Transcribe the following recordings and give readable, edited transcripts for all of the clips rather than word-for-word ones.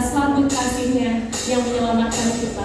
atas sabut kasih-Nya yang menyelamatkan kita.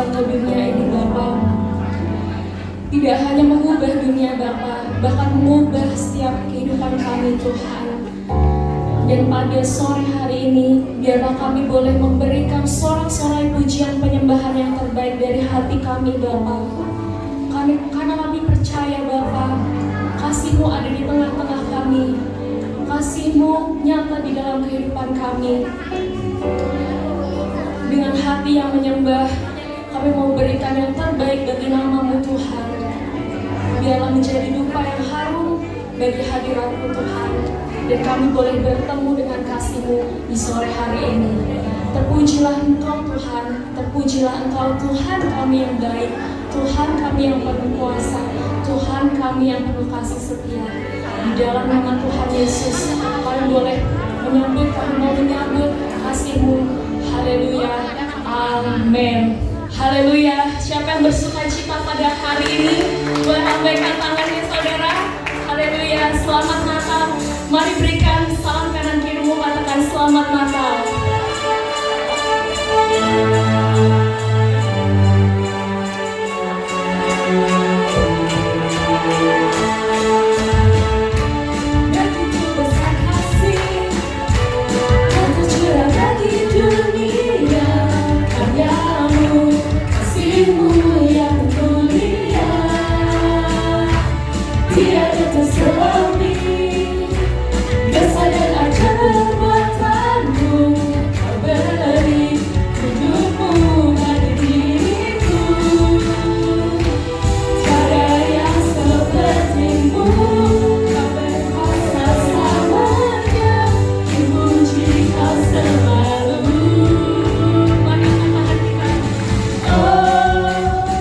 datang ke dunia ini Bapa, tidak hanya mengubah dunia Bapa, bahkan mengubah setiap kehidupan kami Tuhan. Dan pada sore hari ini, biarlah kami boleh memberikan sorak-sorai pujian penyembahan yang terbaik dari hati kami Bapa. Karena kami percaya Bapa, kasih-Mu ada di tengah-tengah kami. Kasih-Mu nyata di dalam kehidupan kami. Dengan hati yang menyembah, kami mau berikan yang terbaik bagi nama-Mu Tuhan. Biarlah menjadi dupa yang harum bagi hadirat-Mu Tuhan. Dan kami boleh bertemu dengan kasih-Mu di sore hari ini. Terpujilah Engkau Tuhan, terpujilah Engkau Tuhan kami yang baik, Tuhan kami yang penuh kuasa, Tuhan kami yang penuh kasih setia. Di dalam nama Tuhan Yesus, kami boleh kami mau menyambut kasih-Mu. Haleluya, amin. Haleluya. Siapa yang bersuka cita pada hari ini, boleh lambaikan tangannya saudara. Haleluya, selamat Natal. Mari berikan salam kanan kirimu, katakan selamat Natal. Begitu besar kasih yang tercurah bagi dunia, karya-Mu, kasih-Mu yang mulia, tiada terselangi. Biasa dan ajaib perbuatan-Mu, Kau beri hidupmu bagi diriku. Tiada yang seperti-Mu, Kau berkuasa selamanya, dipuji Kau selalu. Mari angkat tangan kita. Oh,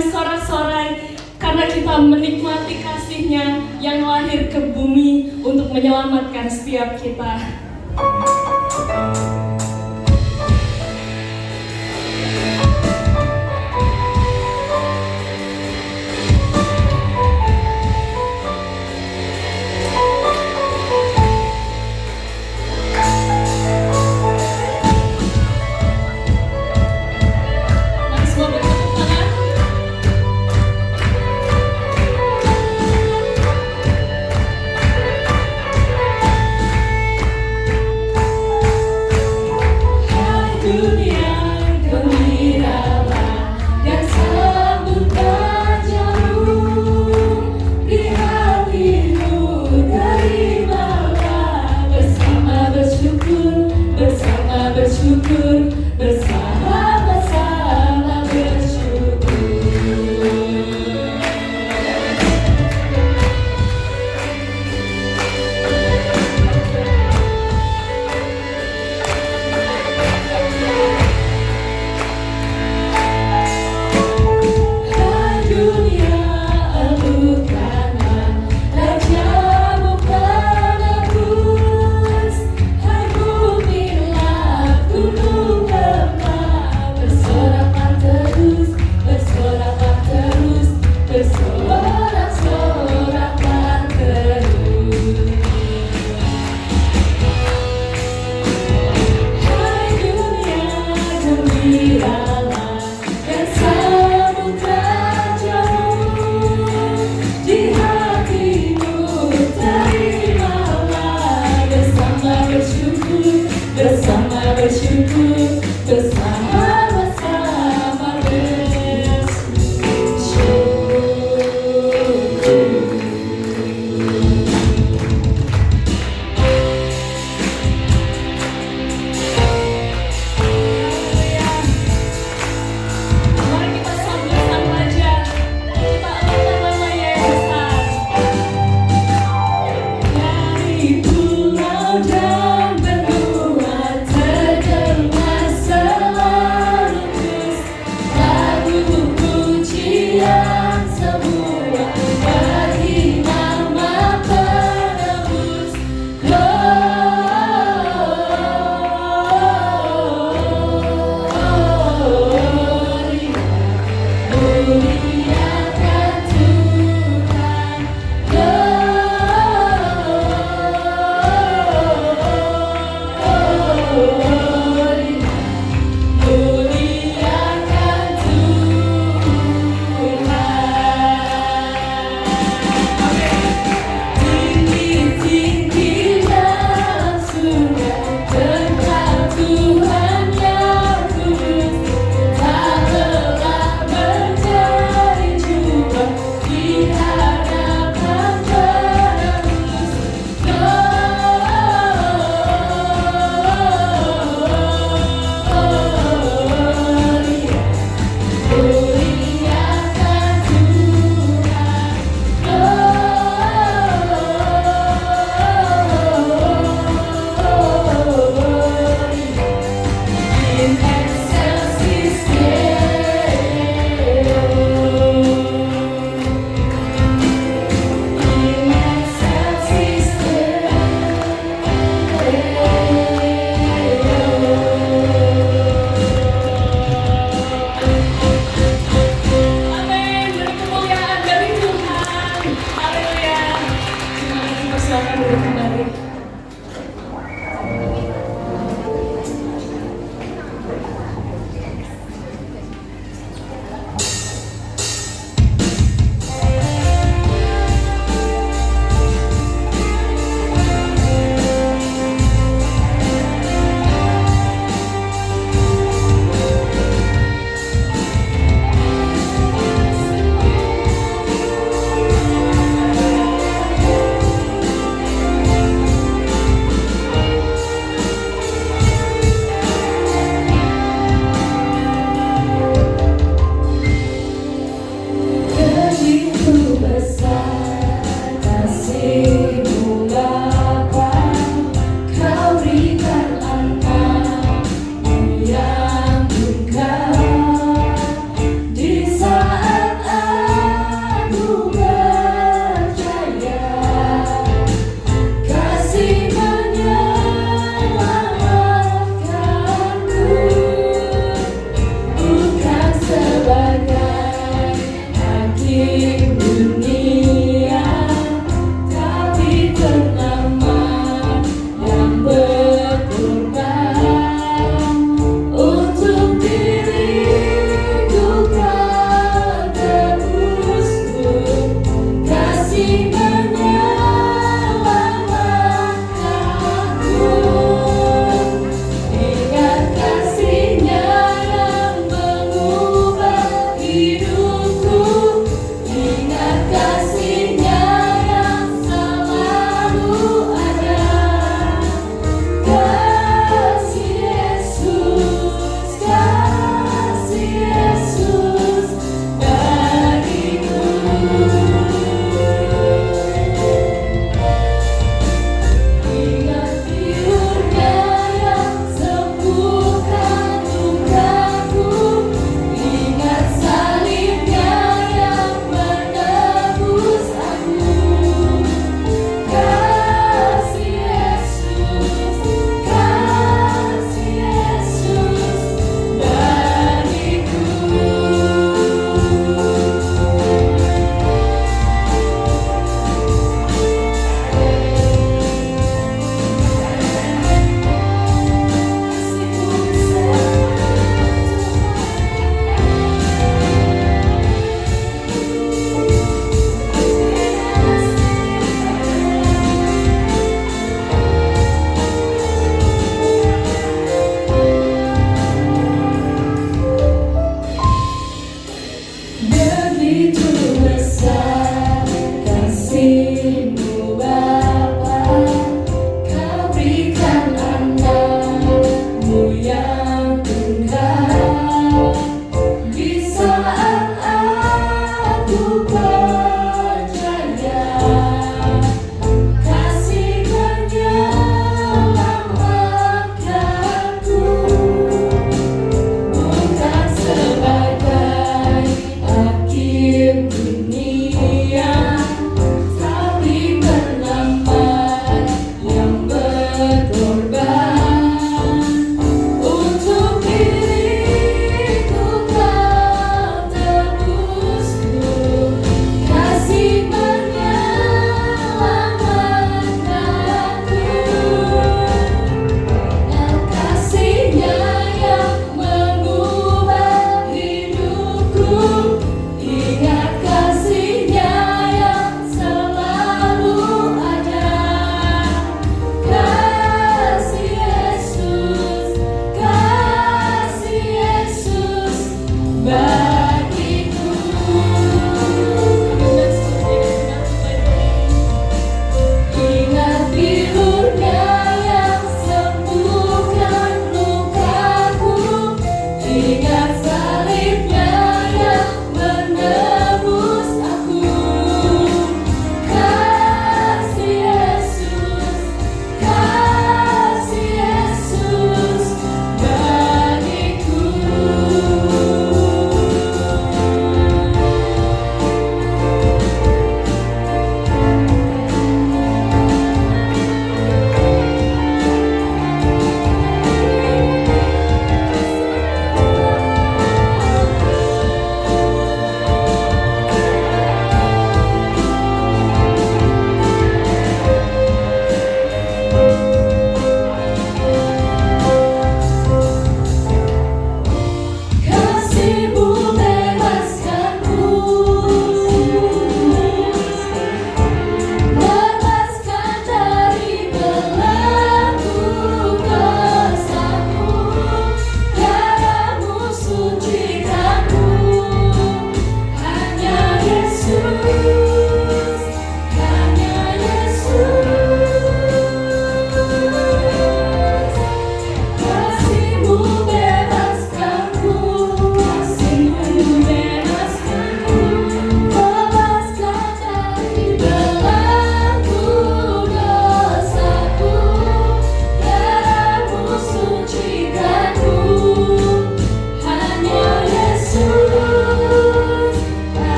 Sorak-sorai karena kita menikmati kasih-Nya yang lahir ke bumi untuk menyelamatkan setiap kita.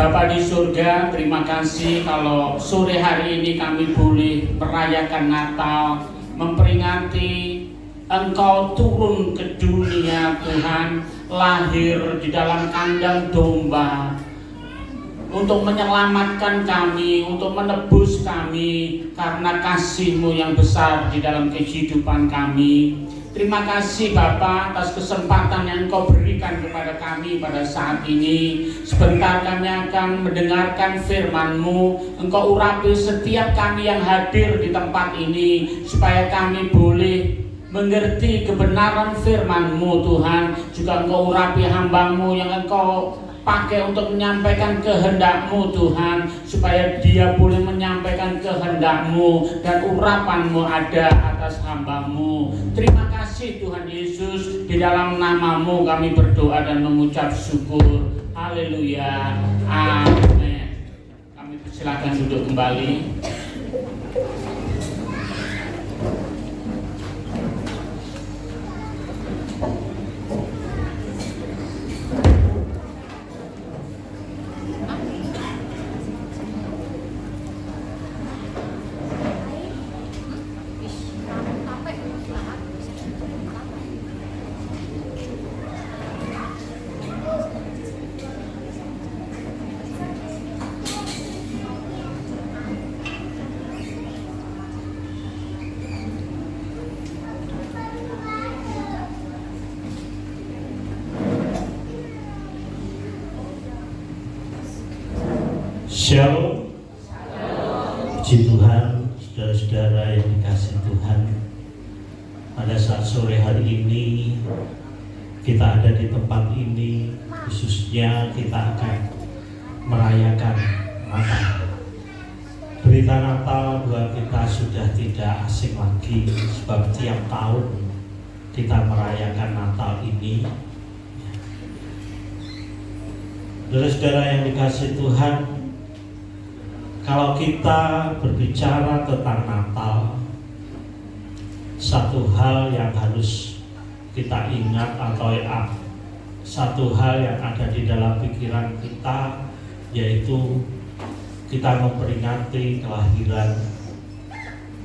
Bapa di surga, terima kasih kalau sore hari ini kami boleh merayakan Natal, memperingati Engkau turun ke dunia Tuhan, lahir di dalam kandang domba untuk menyelamatkan kami, untuk menebus kami karena kasih-Mu yang besar di dalam kehidupan kami. Terima kasih Bapa atas kesempatan yang Engkau berikan kepada kami pada saat ini. Sebentar kami akan mendengarkan firman-Mu. Engkau urapi setiap kami yang hadir di tempat ini, supaya kami boleh mengerti kebenaran firman-Mu Tuhan. Juga Engkau urapi hamba-Mu yang Engkau pakai untuk menyampaikan kehendak-Mu Tuhan, supaya dia boleh menyampaikan kehendak-Mu dan urapan-Mu ada atas hamba-Mu. Terima kasih Tuhan Yesus, di dalam nama-Mu kami berdoa dan mengucap syukur. Haleluya, amin. Kami persilakan duduk kembali. Shalom. Puji Tuhan, saudara-saudara yang dikasihi Tuhan. Pada saat sore hari ini kita ada di tempat ini, khususnya kita akan merayakan Natal. Berita Natal buat kita sudah tidak asing lagi, sebab tiap tahun kita merayakan Natal ini. Saudara-saudara yang dikasihi Tuhan, kalau kita berbicara tentang Natal, satu hal yang harus kita ingat atau satu hal yang ada di dalam pikiran kita, yaitu kita memperingati kelahiran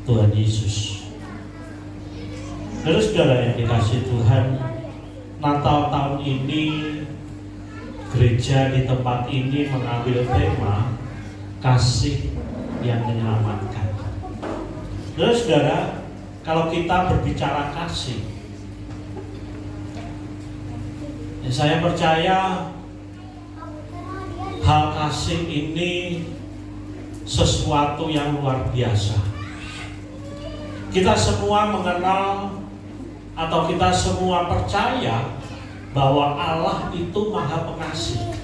Tuhan Yesus. Saudara yang dikasihi Tuhan, Natal tahun ini gereja di tempat ini mengambil tema kasih yang menyelamatkan. Saudara, kalau kita berbicara kasih, ya saya percaya hal kasih ini sesuatu yang luar biasa. Kita semua mengenal atau kita semua percaya bahwa Allah itu Maha Pengasih.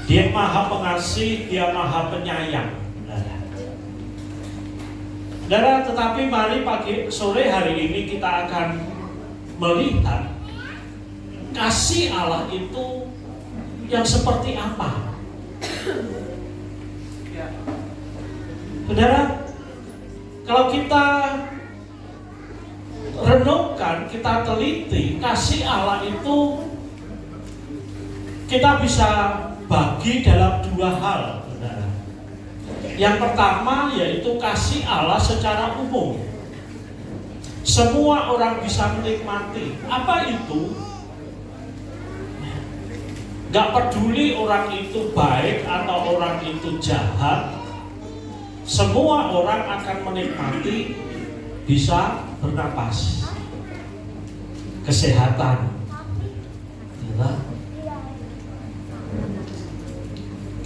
Dia Maha Pengasih, Dia Maha Penyayang. Saudara, tetapi mari sore hari ini kita akan melihat kasih Allah itu yang seperti apa. Saudara, kalau kita renungkan, kita teliti, kasih Allah itu kita bisa bagi dalam dua hal, saudara. Yang pertama yaitu kasih Allah secara umum. Semua orang bisa menikmati. Apa itu? Gak peduli orang itu baik atau orang itu jahat, semua orang akan menikmati, bisa bernapas, kesehatan,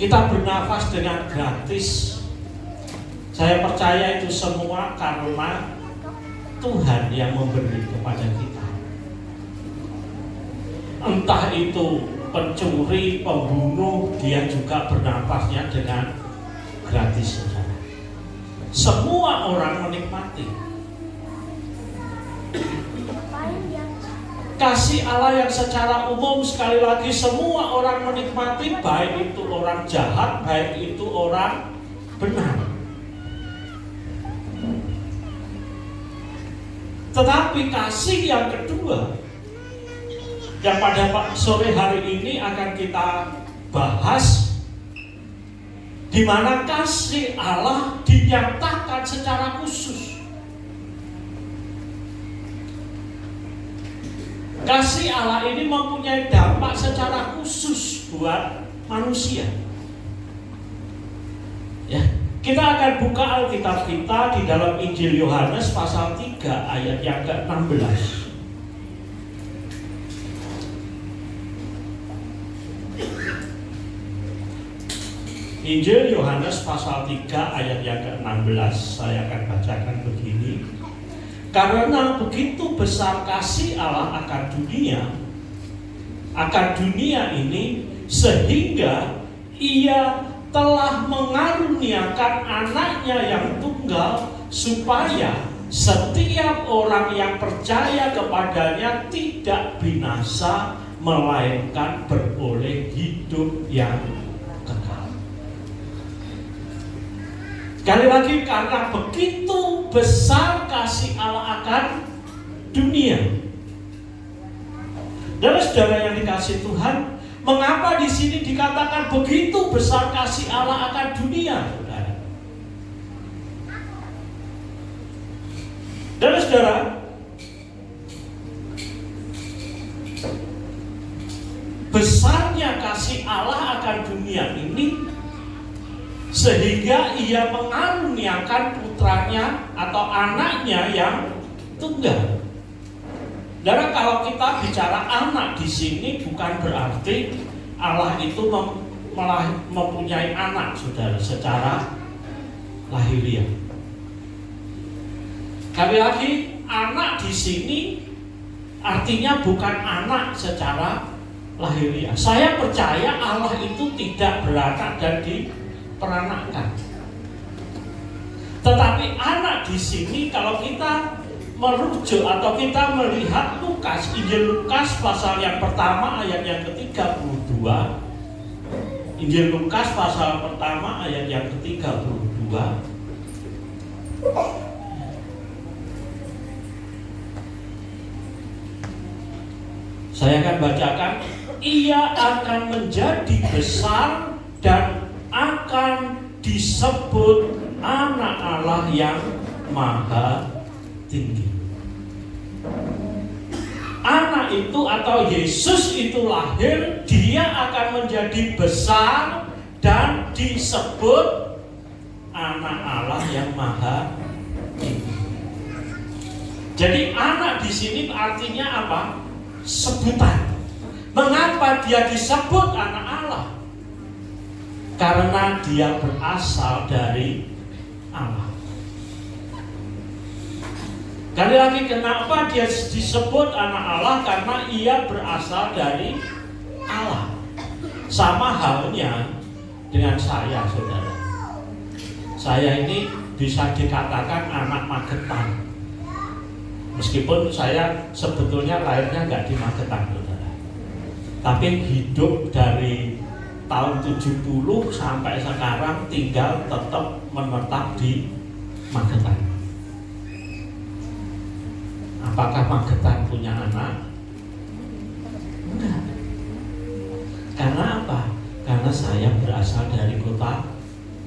kita bernafas dengan gratis. Saya percaya itu semua karena Tuhan yang memberi kepada kita. Entah itu pencuri, pembunuh, dia juga bernafasnya dengan gratis, saudara. Semua orang menikmati. Kasih Allah yang secara umum, sekali lagi, semua orang menikmati, baik itu orang jahat, baik itu orang benar. Tetapi kasih yang kedua, yang pada sore hari ini akan kita bahas di mana kasih Allah dinyatakan secara khusus. Kasih Allah ini mempunyai dampak secara khusus buat manusia. Ya, kita akan buka Alkitab kita di dalam Injil Yohanes pasal 3 ayat yang ke-16. Injil Yohanes pasal 3 ayat yang ke-16. Saya akan bacakan begini. Karena begitu besar kasih Allah akan dunia ini, sehingga Ia telah mengaruniakan anaknya yang tunggal, supaya setiap orang yang percaya kepadanya tidak binasa, melainkan beroleh hidup yang kekal. Sekali lagi, karena begitu besar kasih Allah akan dunia. Dan saudara yang dikasihi Tuhan, mengapa di sini dikatakan begitu besar kasih Allah akan dunia, saudara? Dan saudara, besarnya kasih Allah akan dunia ini sehingga Ia mengaruniakan putranya atau anaknya yang tunggal. Dan kalau kita bicara anak di sini bukan berarti Allah itu mempunyai anak, saudara, secara lahiriah. Sekali lagi, anak di sini artinya bukan anak secara lahiriah. Saya percaya Allah itu tidak beranak dan diperanakkan. Tetapi anak di sini kalau kita merujuk atau kita melihat Lukas, Injil Lukas pasal yang pertama ayat yang ke-32. Injil Lukas pasal pertama ayat yang ke-32. Saya akan bacakan. Ia akan menjadi besar dan akan disebut anak Allah yang maha tinggi. Anak itu atau Yesus itu lahir, dia akan menjadi besar dan disebut anak Allah yang maha tinggi. Jadi anak di sini artinya apa? Sebutan. Mengapa dia disebut anak Allah? Karena dia berasal dari Allah. Kali lagi, kenapa dia disebut anak Allah? Karena ia berasal dari Allah. Sama halnya dengan saya, saudara. Saya ini bisa dikatakan anak Magetan. Meskipun saya sebetulnya lahirnya nggak di Magetan, saudara. Tapi hidup dari tahun 70 sampai sekarang tinggal tetap menetap di Magetan. Apakah Magetan punya anak? Enggak. Karena apa? Karena saya berasal dari kota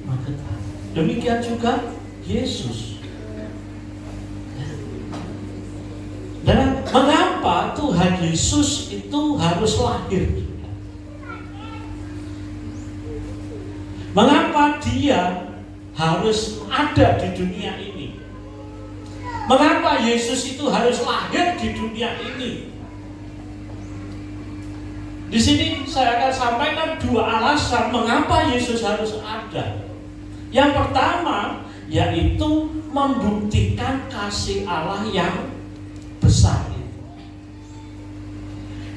Magetan. Demikian juga Yesus. Dan mengapa Tuhan Yesus itu harus lahir? Mengapa dia harus ada di dunia ini? Mengapa Yesus itu harus lahir di dunia ini? Di sini saya akan sampaikan dua alasan mengapa Yesus harus ada. Yang pertama, yaitu membuktikan kasih Allah yang besar itu.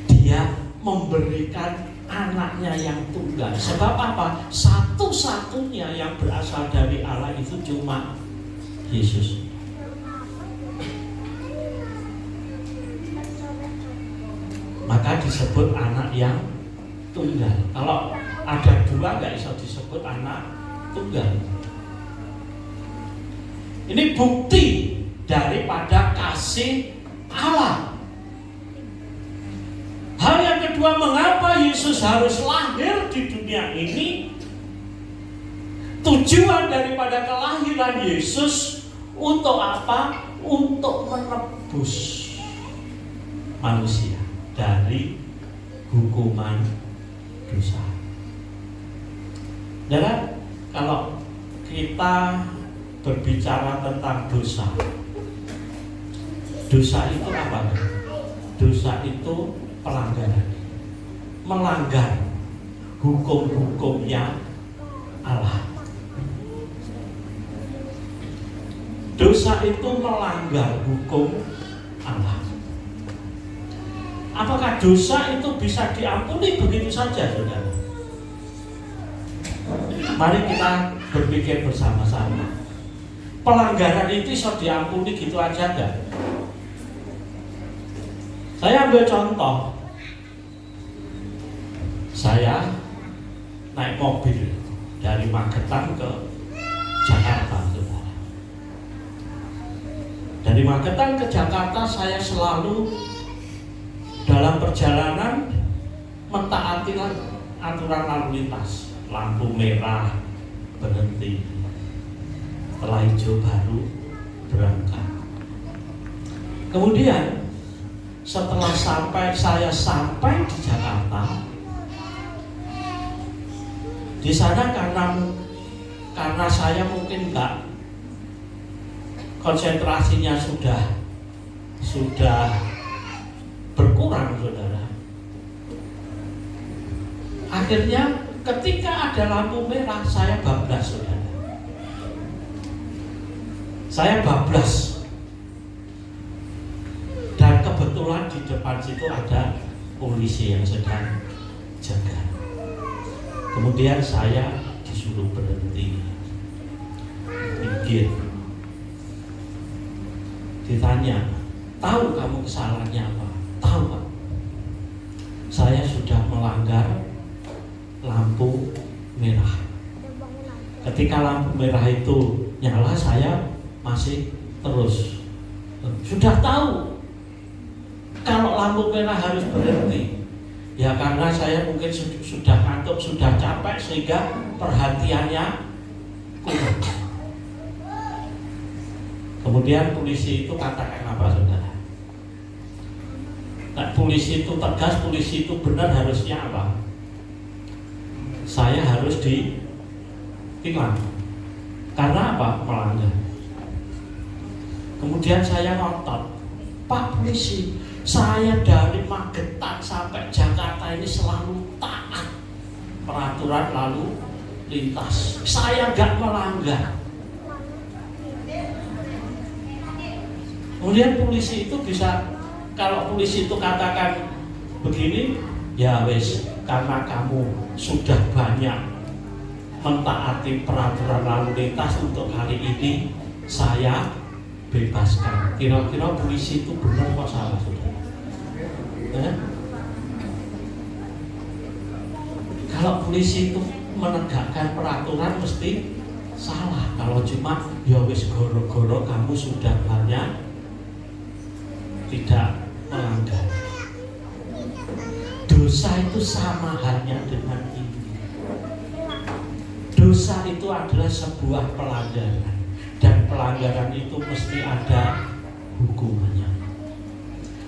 Dia memberikan anaknya yang tunggal. Sebab apa? Satu-satunya yang berasal dari Allah itu cuma Yesus. Maka disebut anak yang tunggal. Kalau ada dua nggak bisa disebut anak tunggal. Ini bukti daripada kasih Allah. Hal yang kedua, mengapa Yesus harus lahir di di dunia ini, tujuan daripada kelahiran Yesus untuk apa? Untuk menebus manusia dari hukuman dosa. Dan kalau kita berbicara tentang dosa, dosa itu apa? Dosa itu pelanggaran, melanggar hukum-hukumnya Allah. Dosa itu melanggar hukum Allah. Apakah dosa itu bisa diampuni begitu saja, saudara? Mari kita berpikir bersama-sama. Pelanggaran itu bisa diampuni gitu aja enggak? Saya ambil contoh. Saya naik mobil dari Magetan ke Jakarta, saudara. Dari Magetan ke Jakarta saya selalu dalam perjalanan mentaati aturan lalu lintas. Lampu merah berhenti, setelah hijau baru berangkat. Kemudian setelah saya sampai di Jakarta, di sana karena saya mungkin enggak, konsentrasinya sudah berkurang, saudara. Akhirnya ketika ada lampu merah saya bablas, saudara. Saya bablas. Dan kebetulan di depan situ ada polisi yang sedang jaga. Kemudian saya disuruh berhenti. Minggir. Ditanya, tahu kamu kesalahannya apa? Tahu, Pak. Saya sudah melanggar lampu merah. Ketika lampu merah itu nyala, saya masih terus. Sudah tahu kalau lampu merah harus berhenti. Ya karena saya mungkin sudah ngantuk, sudah capek sehingga perhatiannya kurang. Kemudian polisi itu katakan apa, saudara? Nah, polisi itu tegas, polisi itu benar, harusnya apa? Saya harus ditilang. Karena apa? Melanggar. Kemudian saya ngotot, Pak polisi, saya dari Magetan sampai Jakarta ini selalu taat peraturan lalu lintas. Saya nggak melanggar. Kemudian polisi itu bisa, kalau polisi itu katakan begini, ya wes, karena kamu sudah banyak mentaati peraturan lalu lintas untuk hari ini, saya bebaskan. Kira-kira polisi itu benar apa salah, saudara? Kalau polisi itu menegakkan peraturan mesti salah. Kalau cuma ya wes goro-goro kamu sudah banyak tidak melanggar. Dosa itu sama halnya dengan ini. Dosa itu adalah sebuah pelanggaran, dan pelanggaran itu mesti ada hukumannya,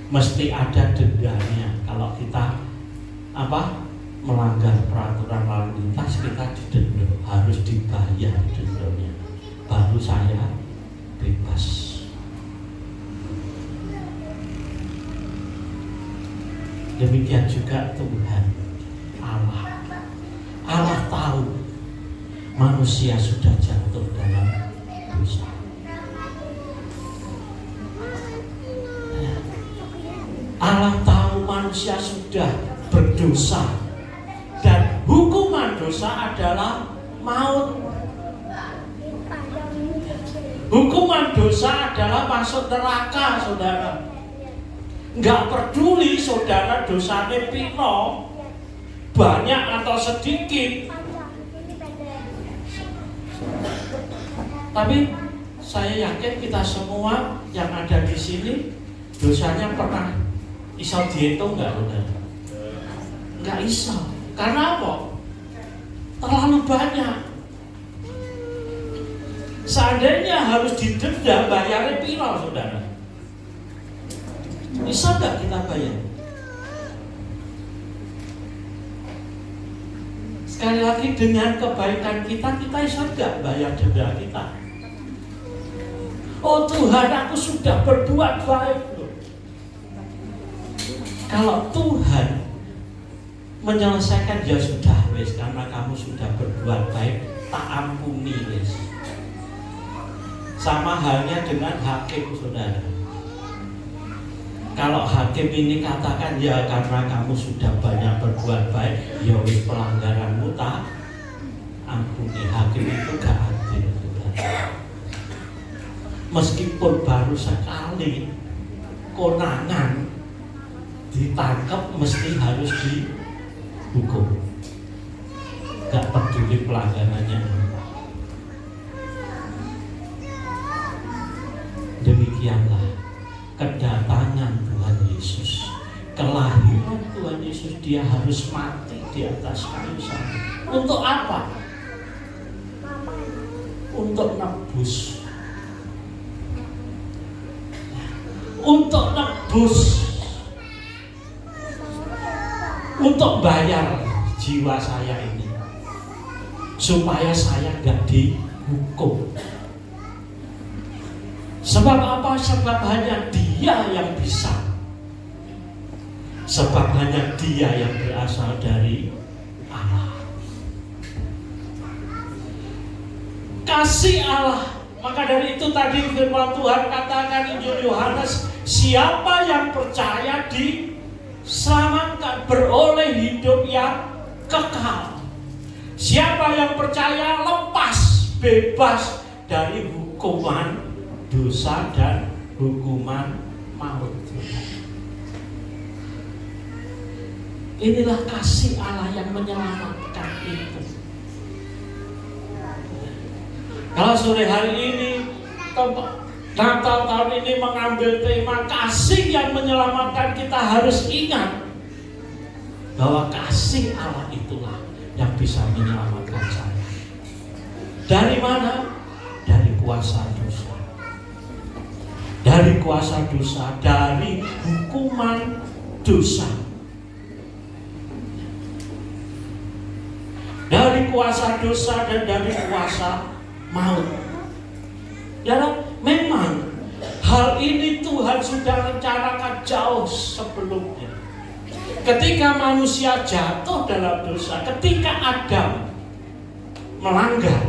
mesti ada dendanya. Kalau kita melanggar peraturan lalu lintas, kita didenda, harus dibayar dendanya, baru saya bebas. Demikian juga Tuhan Allah. Allah tahu manusia sudah jatuh dalam dosa. Allah tahu manusia sudah berdosa, dan hukuman dosa adalah maut. Hukuman dosa adalah masuk neraka, saudara. Nggak peduli saudara dosanya pino, banyak atau sedikit. Tapi saya yakin kita semua yang ada di sini dosanya pernah iso dihitung nggak, saudara? Nggak iso. Karena apa? terlalu banyak. Seandainya harus didenda, bayarnya piro, saudara? Bisa nggak kita bayar? Sekali lagi, dengan kebaikan kita bisa nggak bayar denda kita? Oh Tuhan, aku sudah berbuat baik loh. Kalau Tuhan menyelesaikan, ya sudah wes, karena kamu sudah berbuat baik, tak ampuni wes. Sama halnya dengan hakim, saudara. Kalau hakim ini katakan, ya karena kamu sudah banyak berbuat baik, ya wis pelanggaranmu tak ampuni. Hakim itu gak adil, saudara. Meskipun baru sekali konangan ditangkap, mesti harus dihukum. Gak peduli pelanggarannya. Demikianlah kedatangan Tuhan Yesus, kelahiran Tuhan Yesus. Dia harus mati di atas kayu salib. Untuk apa? Untuk nebus. Untuk nebus, untuk bayar jiwa saya ini, supaya saya gak dihukum. Sebab apa? Sebab hanya Dia yang bisa. Sebab hanya Dia yang berasal dari Allah. Kasih Allah. Maka dari itu tadi firman Tuhan katakan Injil Yohanes, siapa yang percaya diselamatkan, beroleh hidup yang kekal. Siapa yang percaya lepas, bebas dari hukuman dosa dan hukuman maut. Inilah kasih Allah yang menyelamatkan itu. Kalau sore hari ini Natal tahun ini mengambil tema kasih yang menyelamatkan, kita harus ingat bahwa kasih Allah itulah yang bisa menyelamatkan saya. Dari mana? Dari kuasa dosa. Dari kuasa dosa, dari hukuman dosa. Dari kuasa dosa dan dari kuasa maut. Dan memang hal ini Tuhan sudah rencanakan jauh sebelumnya. Ketika manusia jatuh dalam dosa, ketika Adam melanggar,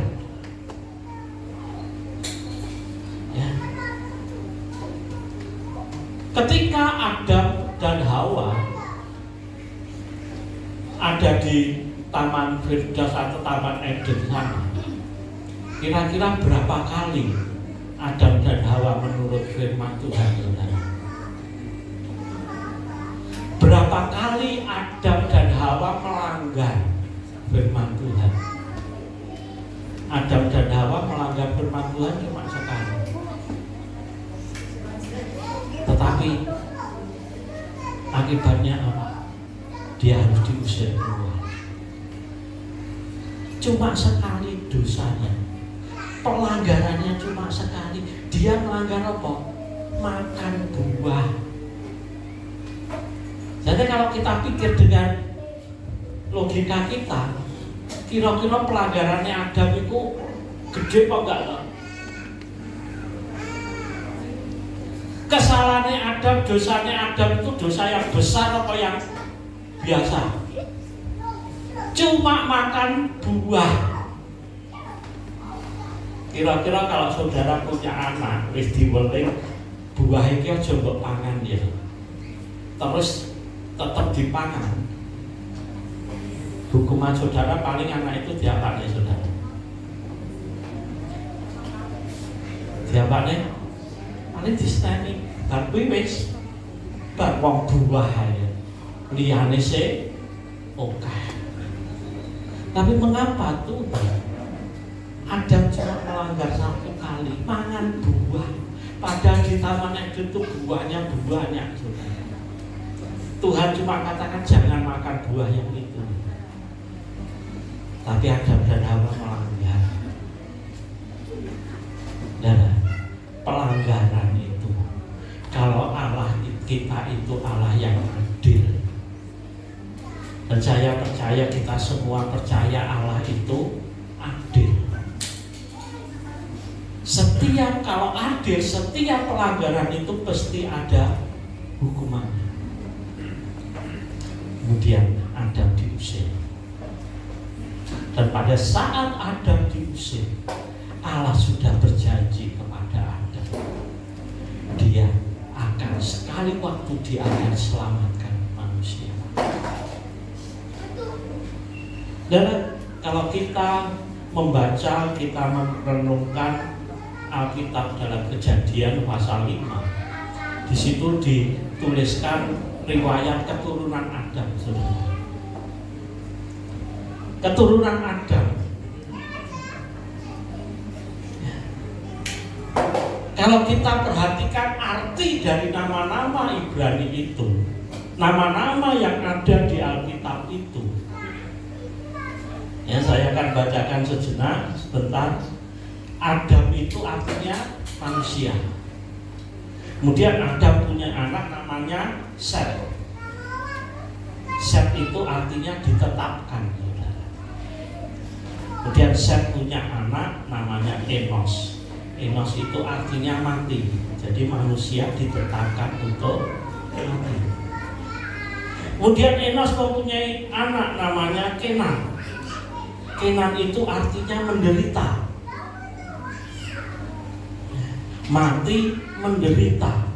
ya, ketika Adam dan Hawa ada di Taman Firdaus atau Taman Eden sana, kira-kira berapa kali Adam dan Hawa menurut firman Tuhan, saudara? Berapa kali Adam dan Hawa melanggar firman Tuhan? Adam dan Hawa melanggar firman Tuhan cuma sekali. Tetapi akibatnya apa? Dia harus diusir keluar. Cuma sekali dosanya, pelanggarannya cuma sekali. Dia melanggar apa? Makan buah. Jadi kalau kita pikir dengan logika kita, kira-kira pelanggarannya Adam itu gede apa enggak? Kesalahannya Adam, dosanya Adam itu dosa yang besar apa yang biasa? Cuma makan buah. Kira-kira kalau saudara punya anak, wis diweling buah iki aja mbok pangan ya. Terus tetap dipangan. Hukuman saudara paling anak itu diapane, saudara? Diapane? Paling diseni. Bar kuwi wis bar wong buah ae. Liyane sik oke. Tapi mengapa Tuhan Adam cuma melanggar satu kali, mangan buah, padahal di Taman Eden itu buahnya banyak, saudara. Tuhan cuma katakan jangan makan buah yang itu. Tapi Adam dan Hawa melanggar. Dan pelanggaran itu, kalau Allah kita itu Allah yang adil, dan saya percaya, kita semua percaya Allah itu adil. Kalau adil, setiap pelanggaran itu pasti ada hukumannya. Kemudian Adam diusir. Dan pada saat Adam diusir, Allah sudah berjanji kepada Adam, Dia akan sekali waktu Dia akan selamatkan manusia. Dan kalau kita membaca, kita merenungkan Alkitab dalam Kejadian pasal 5, di situ dituliskan riwayat keturunan Adam, saudara. Keturunan Adam. Kalau kita perhatikan arti dari nama-nama Ibrani itu, nama-nama yang ada di Alkitab itu, ya, saya akan bacakan sejenak sebentar. Adam itu artinya manusia. Kemudian Adam punya anak namanya Set. Set itu artinya ditetapkan. Kemudian Set punya anak namanya Enos. Enos itu artinya mati. Jadi manusia ditetapkan untuk mati. Kemudian Enos mempunyai anak namanya Kenan. Kenan itu artinya menderita. Mati, menderita.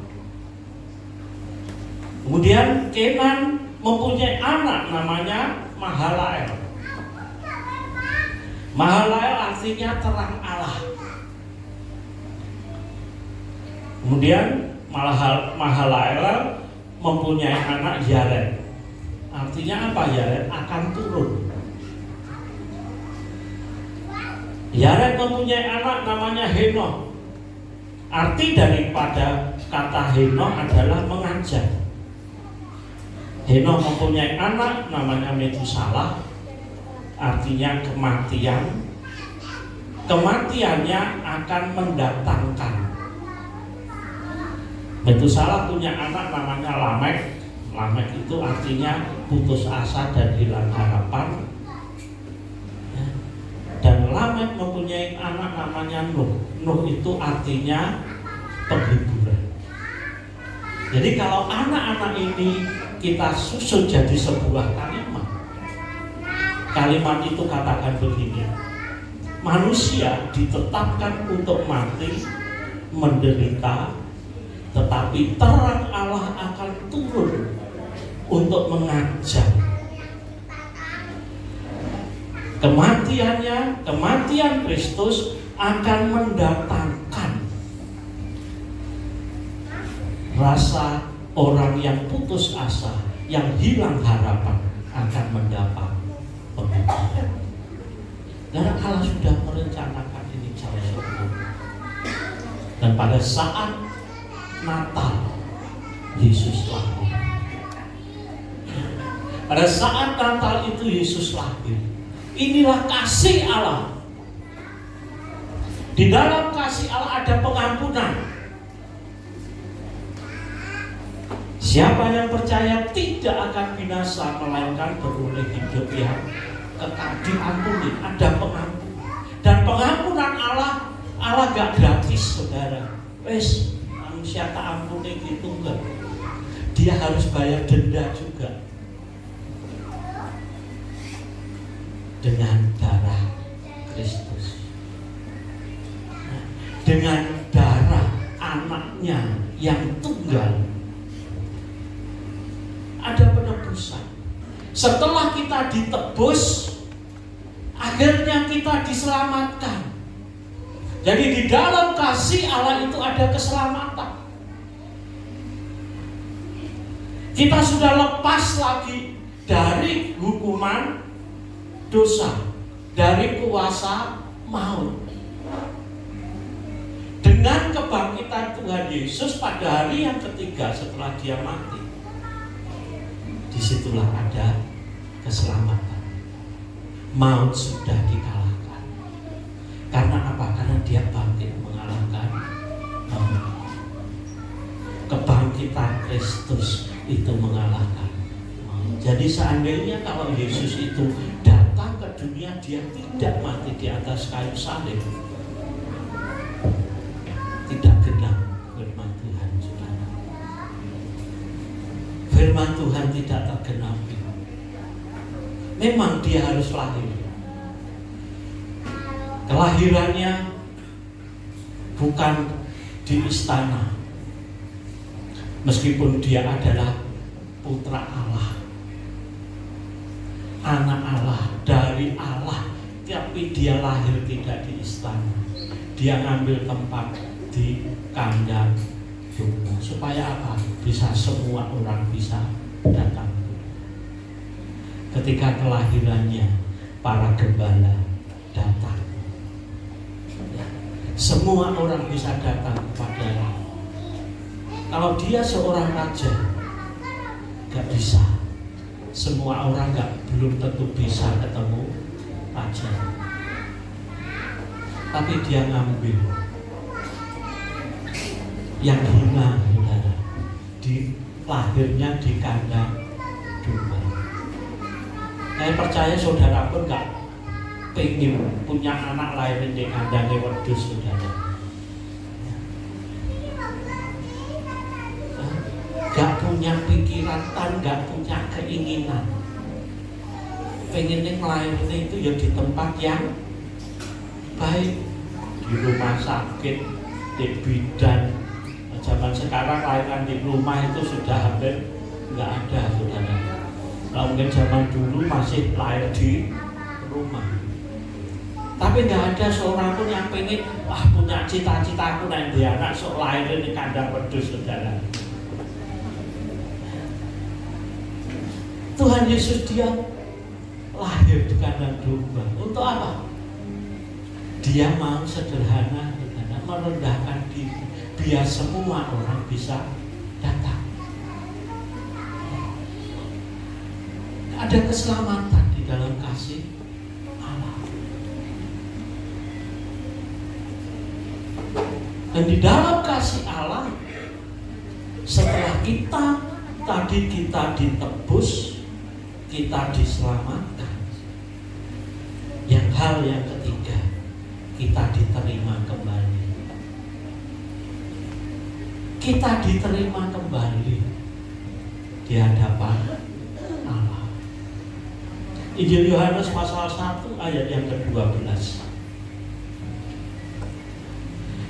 Kemudian Kenan mempunyai anak namanya Mahalael. Mahalael artinya terang Allah. Kemudian Mahalael mempunyai anak Yared. Artinya apa? Yared akan turun. Yared mempunyai anak namanya Henokh. Arti daripada kata Henokh adalah mengajar. Henokh mempunyai anak namanya Metusalah. Artinya kematian. Kematiannya akan mendatangkan. Metusalah punya anak namanya Lamek. Lamek itu artinya putus asa dan hilang harapan. Dan Lamek mempunyai anak namanya Nuh. Nuh itu artinya penghiburan. Jadi kalau anak-anak ini kita susun jadi sebuah kalimat, kalimat itu katakan begini: manusia ditetapkan untuk mati, menderita, tetapi terang Allah akan turun untuk mengajar. Kematiannya, kematian Kristus akan mendatangkan rasa orang yang putus asa, yang hilang harapan akan mendapat penghiburan. Dan Allah sudah merencanakan ini jauh sebelum. Dan pada saat Natal, Yesus lahir. Pada saat Natal itu Yesus lahir. Inilah kasih Allah. Di dalam kasih Allah ada pengampunan. Siapa yang percaya tidak akan binasa, melainkan beroleh hidup yang kekal. Diampuni, ada pengampunan. Dan pengampunan Allah gak gratis, saudara. Wes, manusia tak ampuni gitu enggak. Dia harus bayar denda juga. Dengan darah Kristus, dengan darah anaknya yang tunggal, ada penebusan. Setelah kita ditebus, akhirnya kita diselamatkan. Jadi di dalam kasih Allah itu ada keselamatan. Kita sudah lepas lagi dari hukuman dosa, dari kuasa maut. Dengan kebangkitan Tuhan Yesus pada hari yang ketiga setelah dia mati, disitulah ada keselamatan. maut sudah dikalahkan. Karena apa? Karena dia bangkit mengalahkan maut. Kebangkitan Kristus itu mengalahkan maut. Jadi seandainya kalau Yesus itu datang ke dunia, dia tidak mati di atas kayu salib, tidak genap firman Tuhan, saudara. Firman Tuhan tidak tergenapi. Memang dia harus lahir. Kelahirannya bukan di istana, meskipun dia adalah putra Allah, anak Allah, dari Allah, tapi dia lahir tidak di istana. Dia ngambil tempat di kandang domba. Supaya apa? Bisa semua orang bisa datang. Ketika kelahirannya, para gembala datang. Semua orang bisa datang kepadanya. Kalau dia seorang raja, gak bisa. Semua orang belum tentu bisa ketemu raja. Tapi dia ngambil yang hina, saudara, di lahirnya di kandang domba. Saya percaya saudara pun gak pengen punya anak lahir di kandang wedhus, saudara. Gak punya pikiran, gak punya keinginan. Pengennya melahirkan itu ya di tempat yang baik, di rumah sakit, di bidan. Zaman sekarang lahiran di rumah itu sudah hampir nggak ada, saudara. Kalau mungkin zaman dulu masih lahir di rumah. Tapi nggak ada seorang pun yang pengen, punya cita-cita aku nanti anak sok lahir di kandang wedhus, saudara. Tuhan Yesus dia lahir di kandang domba. Untuk apa? Dia mau sederhana, saudara, merendahkan diri, biar semua orang bisa datang. Ada keselamatan di dalam kasih Allah. Dan di dalam kasih Allah, setelah kita ditebus, kita diselamatkan, hal yang ketiga, kita diterima kembali. Kita diterima kembali di hadapan Allah. Injil Yohanes pasal 1 ayat yang ke-12.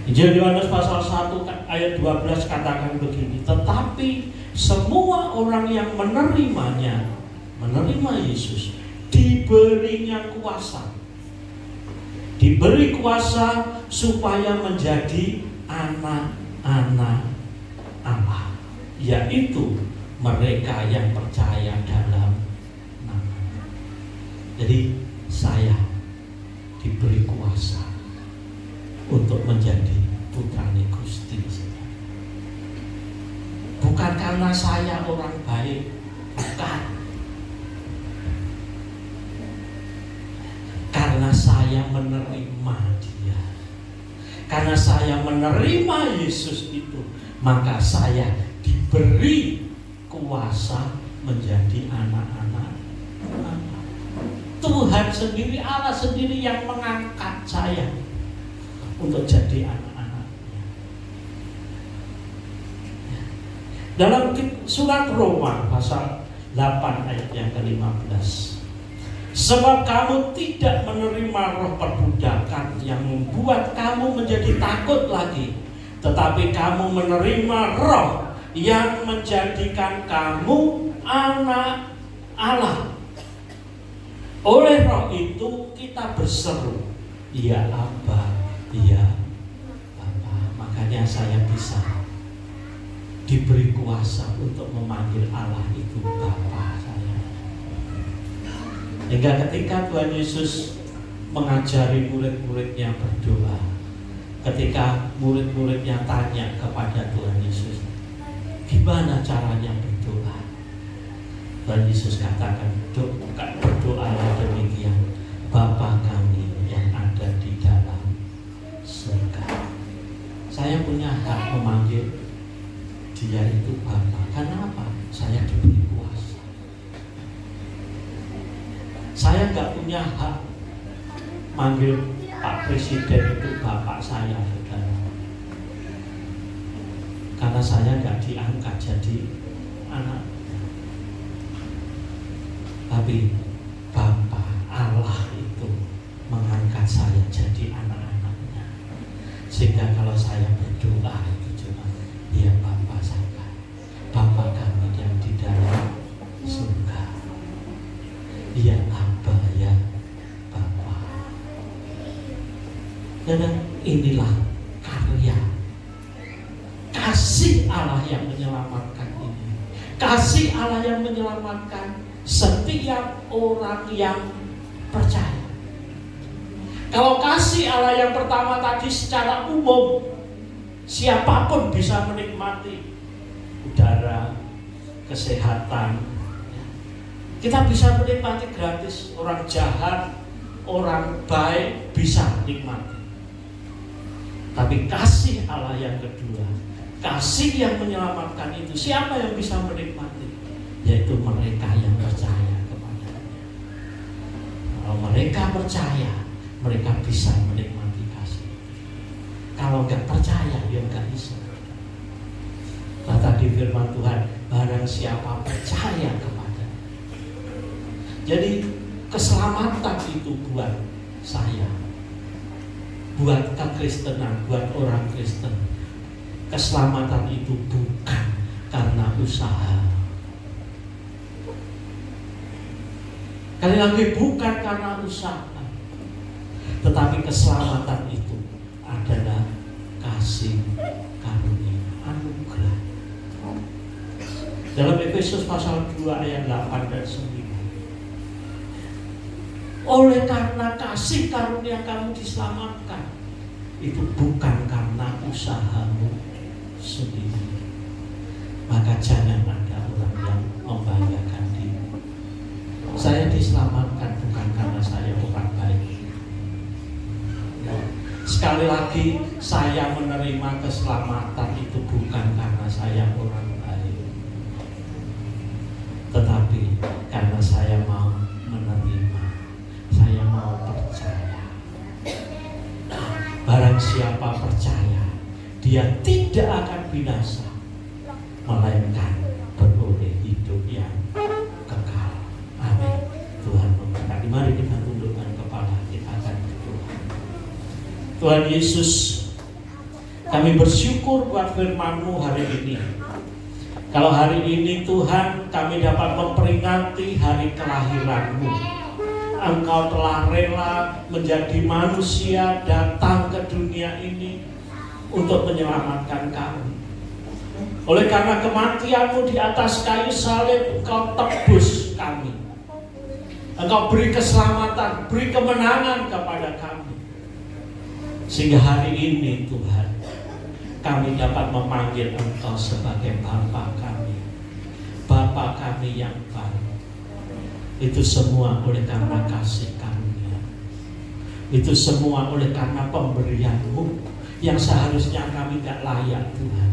Injil Yohanes pasal 1 ayat 12 katakan begini, tetapi semua orang yang menerimanya, menerima Yesus, diberinya kuasa. Diberi kuasa supaya menjadi anak-anak Allah, yaitu mereka yang percaya dalam nama-Nya. Jadi saya diberi kuasa untuk menjadi putrane Gusti. Bukan karena saya orang baik, bukan. Karena saya menerima Dia. Karena saya menerima Yesus itu, maka saya diberi kuasa menjadi anak-anak Allah. Tuhan sendiri, Allah sendiri yang mengangkat saya untuk jadi anak-anaknya. Dalam surat Roma pasal 8 ayat yang ke-15, sebab kamu tidak menerima roh perbudakan yang membuat kamu menjadi takut lagi, tetapi kamu menerima roh yang menjadikan kamu anak Allah. Oleh roh itu kita berseru, ya Aba, ya Bapa. Makanya saya bisa diberi kuasa untuk memanggil Allah itu Bapa saya. Hingga ketika Tuhan Yesus mengajari murid-muridnya berdoa, ketika murid-muridnya tanya kepada Tuhan Yesus, gimana caranya berdoa? Tuhan Yesus katakan, berdoalah demikian, manggil Pak Presiden itu bapak saya, saudara. Karena saya nggak diangkat jadi anak. Tapi Bapa Allah itu mengangkat saya jadi anak-anaknya. Sehingga kalau saya berdoa itu cuma, ya Bapa saya, Bapa kami yang di dalam surga, ya Abba, ya Bapa. Dan inilah karya kasih Allah yang menyelamatkan ini. Kasih Allah yang menyelamatkan setiap orang yang percaya. Kalau kasih Allah yang pertama tadi secara umum, siapapun bisa menikmati udara, kesehatan. Kita bisa menikmati gratis. Orang jahat, orang baik bisa nikmati. Tapi kasih Allah yang kedua, kasih yang menyelamatkan itu, siapa yang bisa menikmati? Yaitu mereka yang percaya kepadanya. Kalau mereka percaya, mereka bisa menikmati kasih. Kalau nggak percaya, ya nggak bisa. Nah, tadi firman Tuhan, barang siapa percaya kepadanya. Jadi keselamatan itu buat saya, buat kekristenan, buat orang Kristen. Keselamatan itu bukan karena usaha. Kali lagi bukan karena usaha. Tetapi keselamatan itu adalah kasih karunia, anugerah. Dalam Efesus pasal 2 ayat 8 dan 9. Oleh karena kasih karunia kamu diselamatkan. Itu bukan karena usahamu sendiri. Maka jangan ada orang yang membanggakan diri. Saya diselamatkan bukan karena saya orang baik. Sekali lagi, saya menerima keselamatan itu bukan karena saya orang baik, tetapi karena saya mau menerima, saya mau percaya. Barang siapa percaya, dia tidak akan binasa, melainkan beroleh hidup yang kekal. Amin. Tuhan memberkati. Mari kita tundukkan kepala, kita akan berdoa. Tuhan Yesus, kami bersyukur buat firman-Mu hari ini. Kalau hari ini Tuhan, kami dapat memperingati hari kelahiran-Mu. Engkau telah rela menjadi manusia, datang ke dunia ini untuk menyelamatkan kami. Oleh karena kematian-Mu di atas kayu salib, Engkau tebus kami. Engkau beri keselamatan, beri kemenangan kepada kami. Sehingga hari ini Tuhan, kami dapat memanggil Engkau sebagai Bapa kami. Bapa kami yang baik. Itu semua oleh karena kasih karunia. Itu semua oleh karena pemberian-Mu yang seharusnya kami tidak layak Tuhan.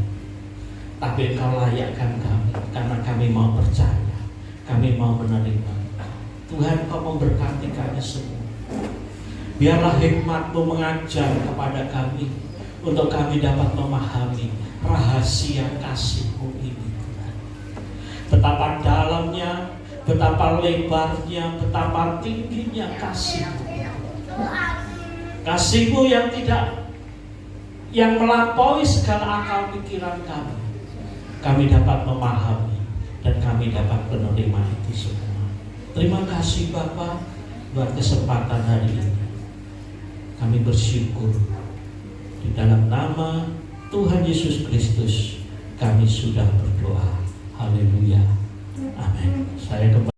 Tapi Engkau layakkan kami karena kami mau percaya, kami mau menerima. Tuhan, Kau memberkati kami semua. Biarlah hikmat-Mu mengajar kepada kami untuk kami dapat memahami rahasia kasih-Mu ini, Tuhan. Betapa dalamnya, betapa lebarnya, betapa tingginya kasih-Mu. Kasih-Mu yang melampaui segala akal pikiran kami. Kami dapat memahami dan kami dapat menerima itu semua. Terima kasih Bapa buat kesempatan hari ini. Kami bersyukur di dalam nama Tuhan Yesus Kristus kami sudah berdoa. Haleluya. Amin. Saya kembali.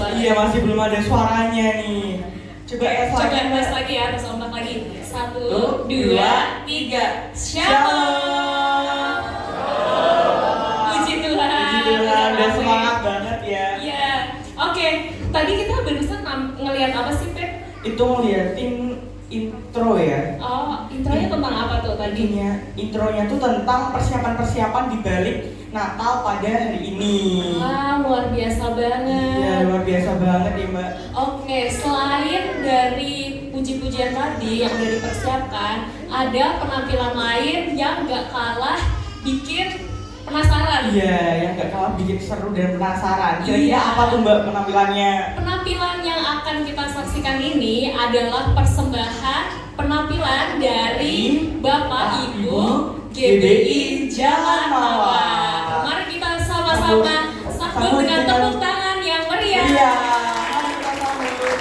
Iya, masih belum ada suaranya nih. Coba tes lagi. Coba tes lagi ya, tes ombak lagi. 1, 2, 3. Shalom. Puji Tuhan. Puji Tuhan, udah semangat banget ya. Iya. Oke, tadi kita barusan ngelihat apa sih, Pep? Itu ngeliatin intro ya. Oh, intronya tentang apa tuh tadi? Intronya tuh tentang persiapan-persiapan di balik Natal pada hari ini. Wah, luar biasa banget. Iya, luar biasa banget ya, Mbak. Oke, selain dari puji-pujian tadi yang udah dipersiapkan, ada penampilan lain yang gak kalah bikin penasaran. Iya, yang gak kalah bikin seru dan penasaran. Kira-kira Iya. apa tuh Mbak penampilannya? Penampilan yang akan kita saksikan ini adalah persembahan penampilan dari Bapak Ibu GBI Jalan Mawar. Mari kita sama-sama sambut dengan tepuk tangan yang meriah. Iya, mari kita sambut.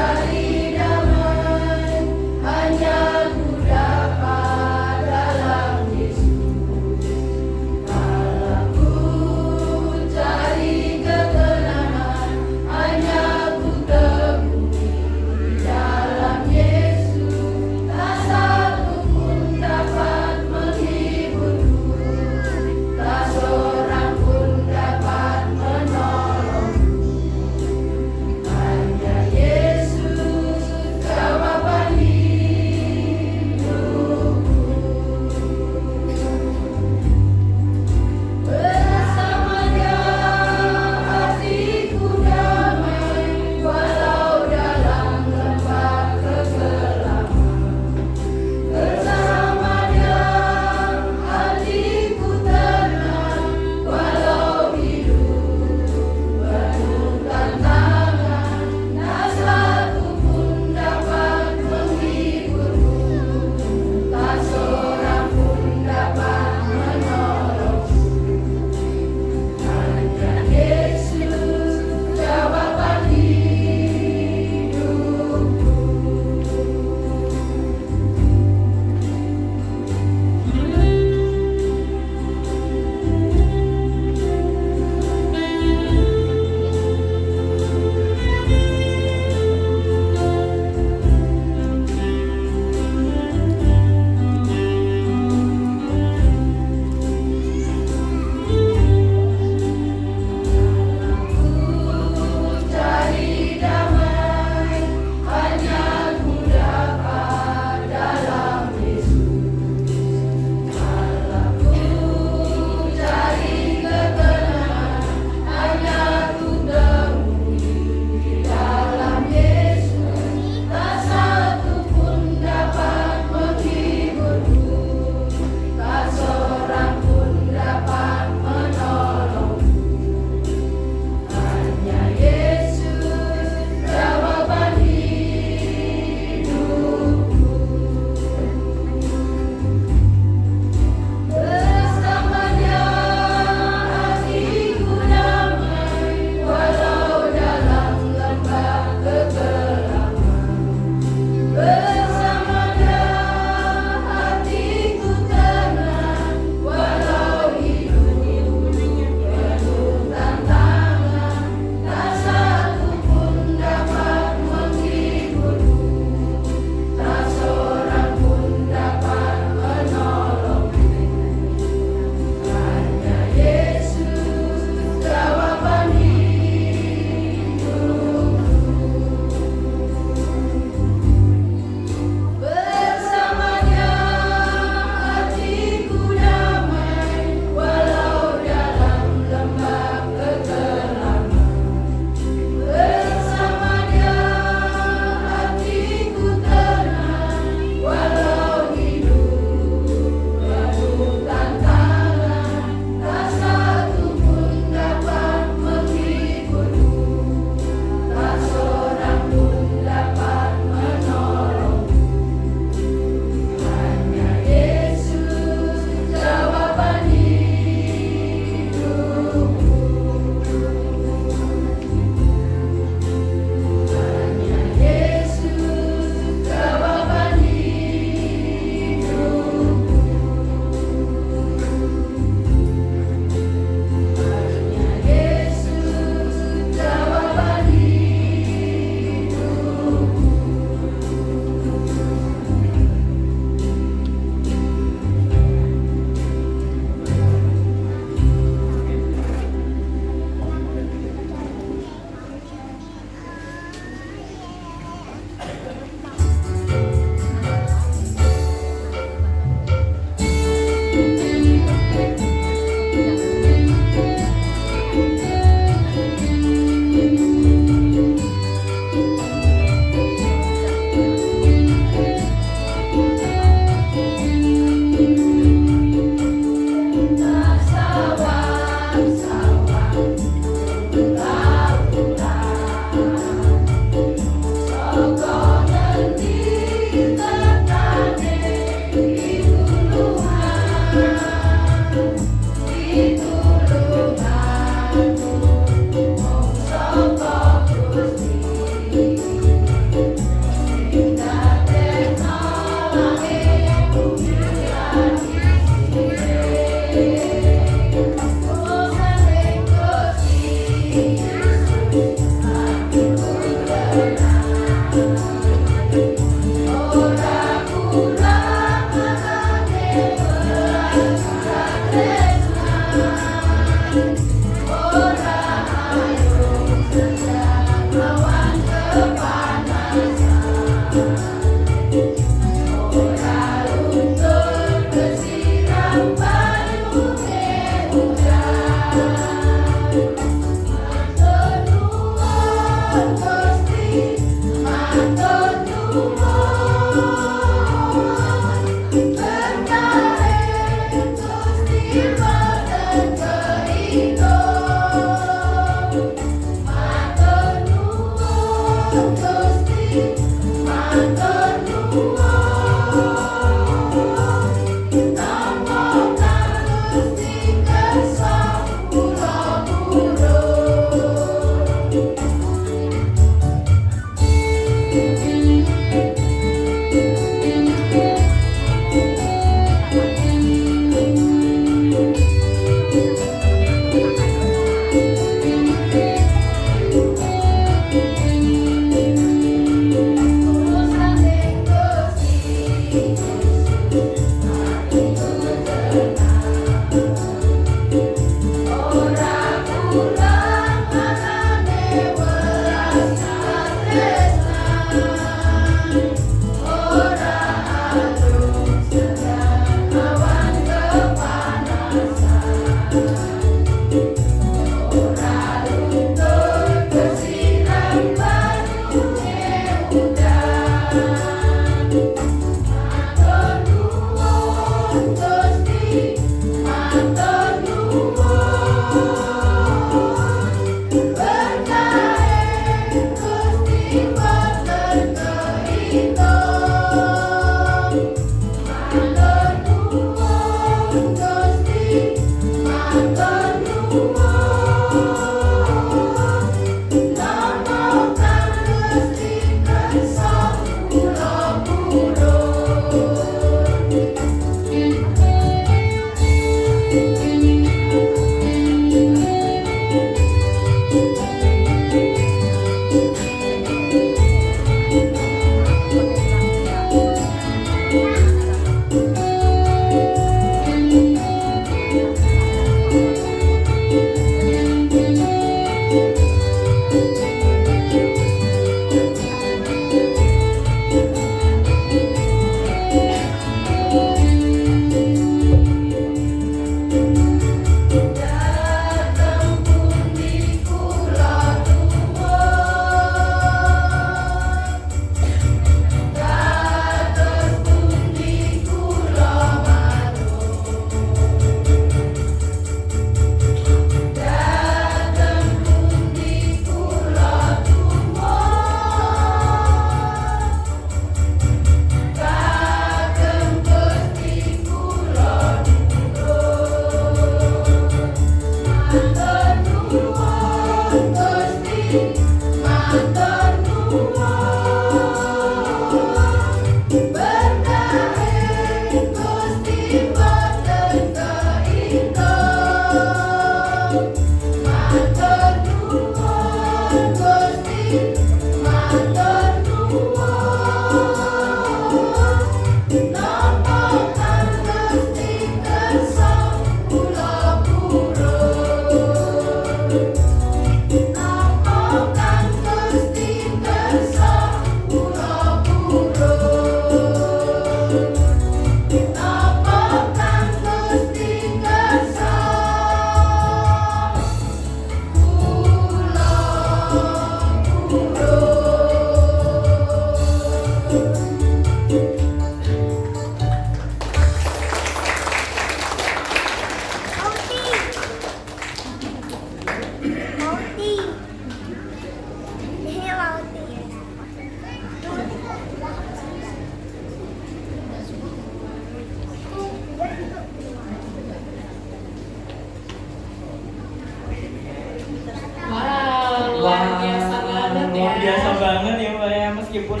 luar biasa banget ya. Luar biasa banget ya Mbak ya, meskipun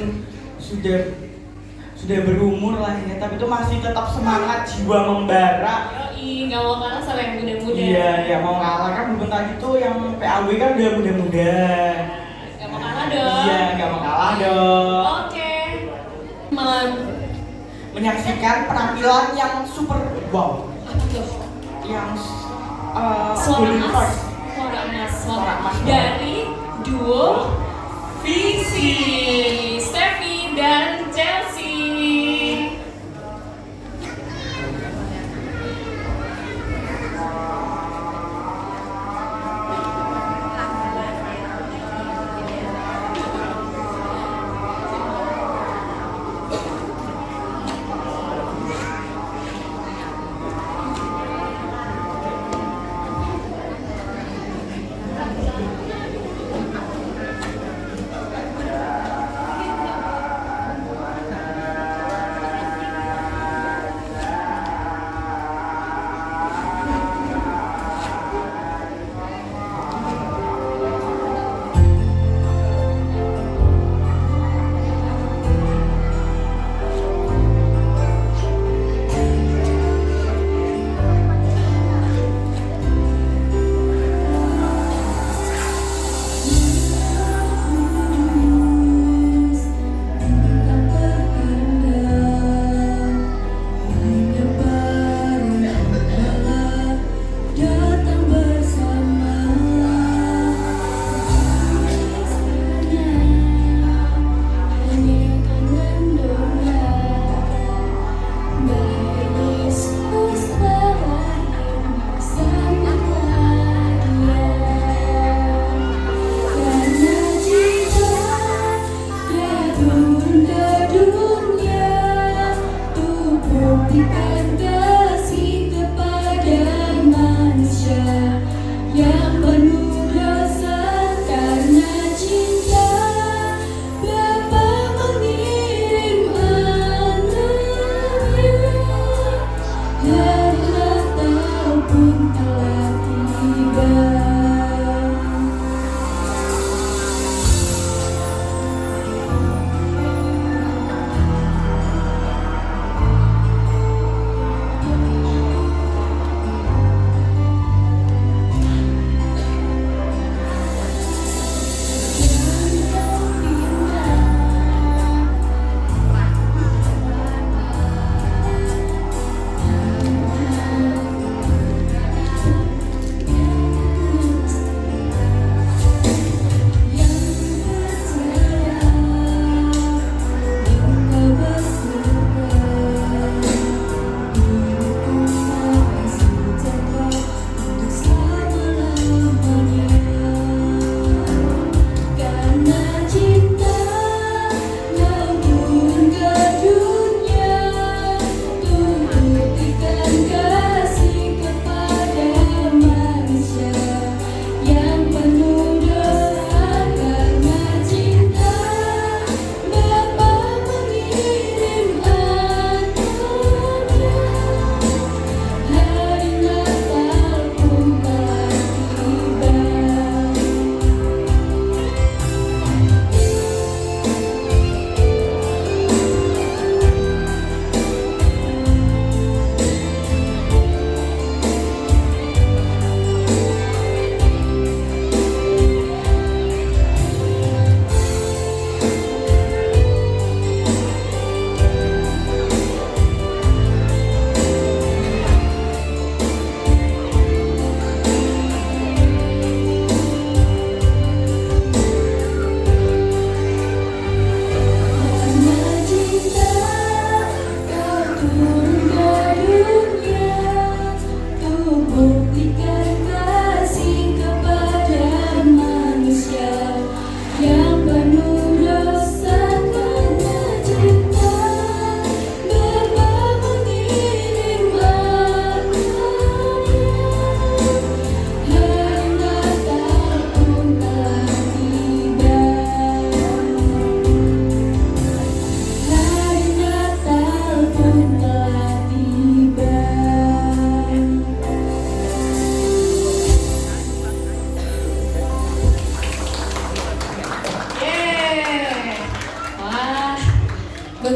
sudah berumur lah ya, tapi itu masih tetap semangat, jiwa membara. Yoi, nggak mau kalah sama yang muda-muda. Iya, ya mau kalah kan belum tadi tuh yang PAW kan udah muda-muda. Nggak mau kalah dong. Iya, nggak mau kalah dong. Oke. Menyaksikan penampilan yang super wow, Apa tuh? yang Suara golden emas. voice. Suara emas dari duo Visi, Steffi dan Chelsea.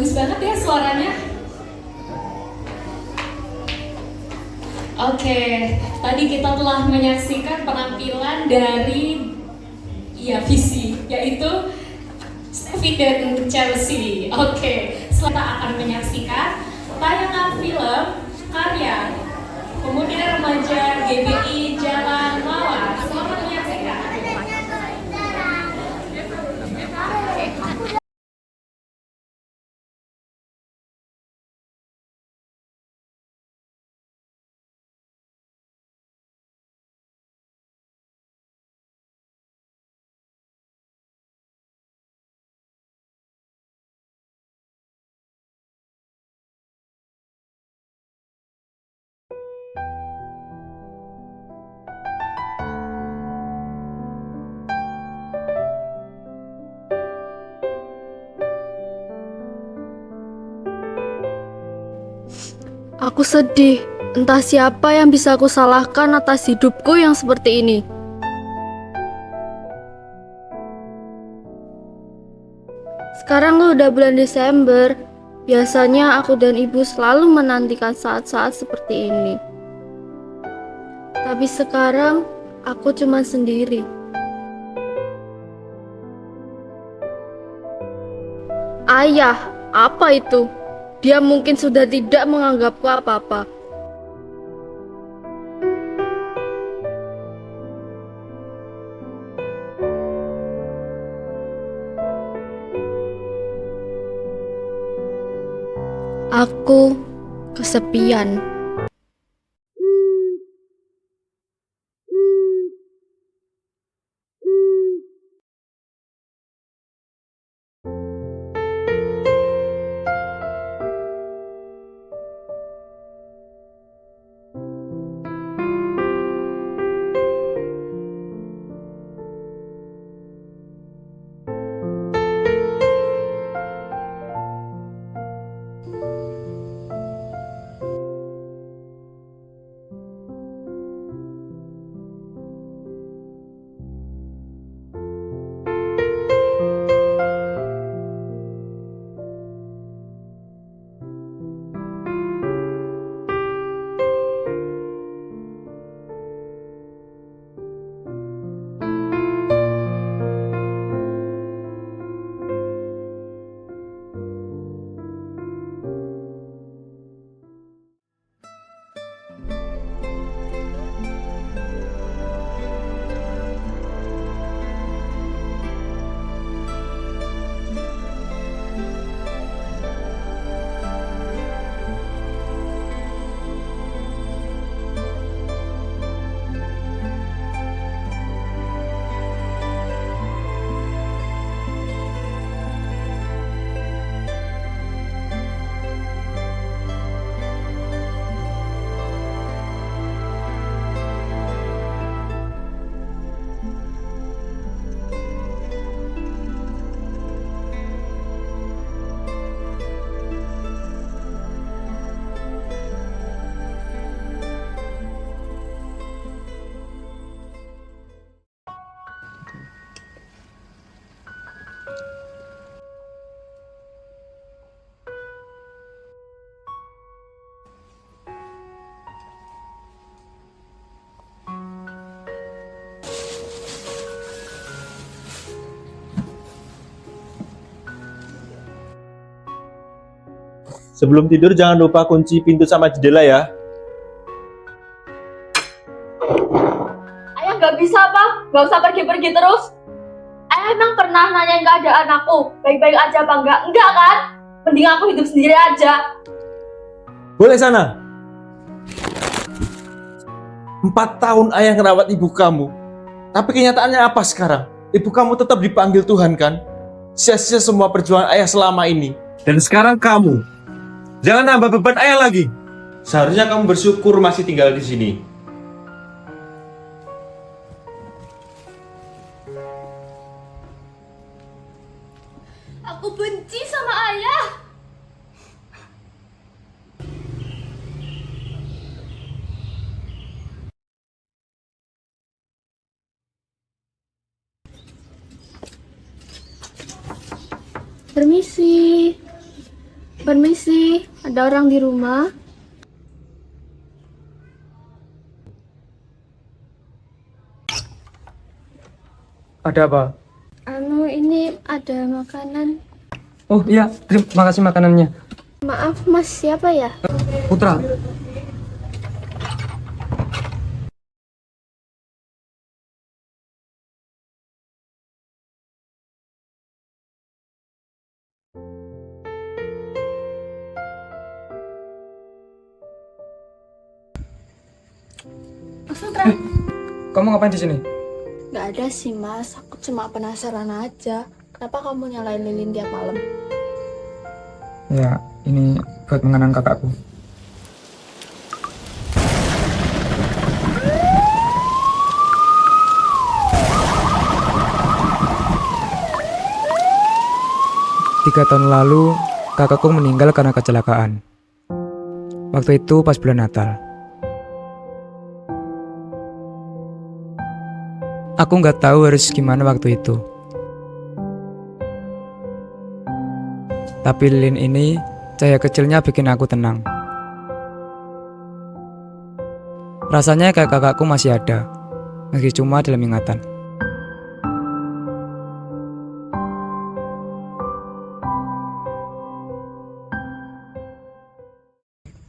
Bagus banget ya suaranya. Oke, tadi kita telah menyaksikan penampilan dari visi, yaitu Steffi dan Chelsea. Oke, setelah kita akan menyaksikan tayangan film karya pemuda remaja GBI Jalan Mawar. Selamat menyaksikan. Aku sedih, entah siapa yang bisa aku salahkan atas hidupku yang seperti ini. Sekarang udah bulan Desember, biasanya aku dan ibu selalu menantikan saat-saat seperti ini. Tapi sekarang, aku cuma sendiri. Ayah, apa itu? Dia mungkin sudah tidak menganggapku apa-apa. Aku kesepian. Sebelum tidur jangan lupa kunci pintu sama jendela ya. Ayah nggak bisa apa? Nggak usah pergi-pergi terus. Ayah emang pernah nanyain keadaan aku, baik-baik aja apa enggak? Enggak kan? Mending aku hidup sendiri aja. Boleh sana. 4 tahun ayah ngerawat ibu kamu. Tapi kenyataannya apa sekarang? Ibu kamu tetap dipanggil Tuhan kan? Sia-sia semua perjuangan ayah selama ini. Dan sekarang kamu, jangan nambah beban ayah lagi. Seharusnya kamu bersyukur masih tinggal di sini. Aku benci sama ayah. Permisi. Permisi, ada orang di rumah? Ada apa? Ini ada makanan. Oh iya, terima kasih makanannya. Maaf, Mas, siapa ya? Putra. Mas Putra. Kamu ngapain di sini? Gak ada sih, Mas. Aku cuma penasaran aja. Kenapa kamu nyalain lilin tiap malam? Ya, ini buat mengenang kakakku. Tiga tahun lalu, kakakku meninggal karena kecelakaan. Waktu itu pas bulan Natal. Aku nggak tahu harus gimana waktu itu. Tapi lilin ini, cahaya kecilnya bikin aku tenang. Rasanya kayak kakakku masih ada, meski cuma dalam ingatan.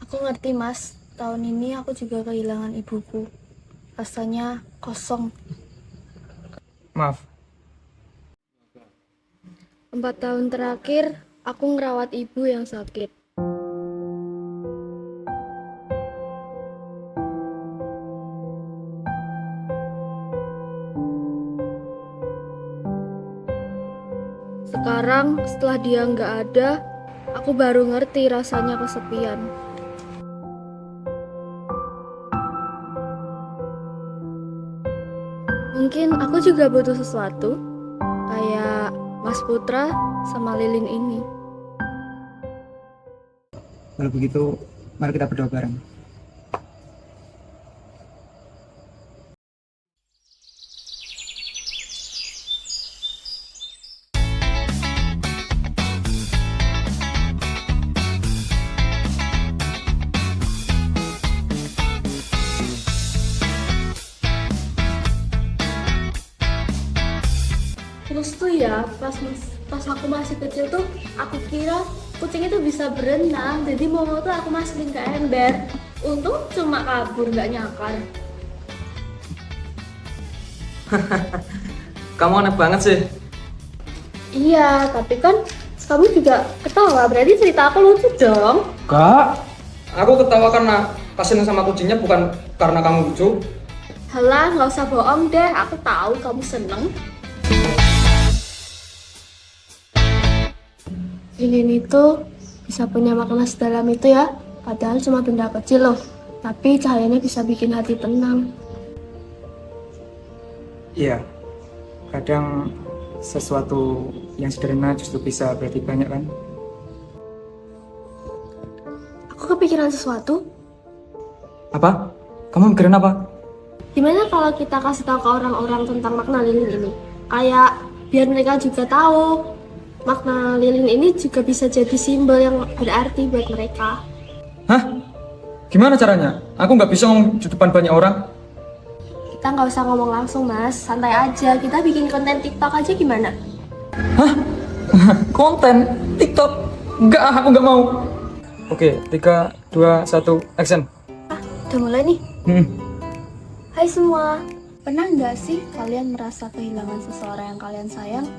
Aku ngerti, Mas. Tahun ini aku juga kehilangan ibuku. Rasanya kosong. Maaf, 4 tahun terakhir, aku ngerawat ibu yang sakit. Sekarang, setelah dia nggak ada, aku baru ngerti rasanya kesepian. Mungkin aku juga butuh sesuatu, kayak Mas Putra sama lilin ini. kalau begitu mari kita berdoa bareng. Terus tuh ya, pas aku masih kecil tuh, aku kira kucing itu bisa berenang, jadi mau tuh aku masukin ke ember. Untung cuma kabur, nggak nyakar. Kamu aneh banget sih. Iya, tapi kan kamu juga ketawa, berarti cerita aku lucu dong. Kak, aku ketawa karena kasihan sama kucingnya, bukan karena kamu lucu. Halah, nggak usah bohong deh, aku tahu kamu seneng. Lilin itu bisa punya makna sedalam itu ya, padahal cuma benda kecil loh, tapi cahayanya bisa bikin hati tenang. Iya, kadang sesuatu yang sederhana justru bisa berarti banyak kan? Aku kepikiran sesuatu. Apa? Kamu mikirin apa? Gimana kalau kita kasih tahu ke orang-orang tentang makna lilin ini? Kayak biar mereka juga tahu makna lilin ini juga bisa jadi simbol yang berarti buat mereka. Hah? Gimana caranya? Aku nggak bisa ngomong di depan banyak orang. Kita nggak usah ngomong langsung, Mas. Santai aja. Kita bikin konten TikTok aja gimana? Hah? Konten? TikTok? Enggak, aku nggak mau. Oke, 3, 2, 1, action. Udah mulai nih. Hmm. Hai semua. Pernah nggak sih kalian merasa kehilangan seseorang yang kalian sayang?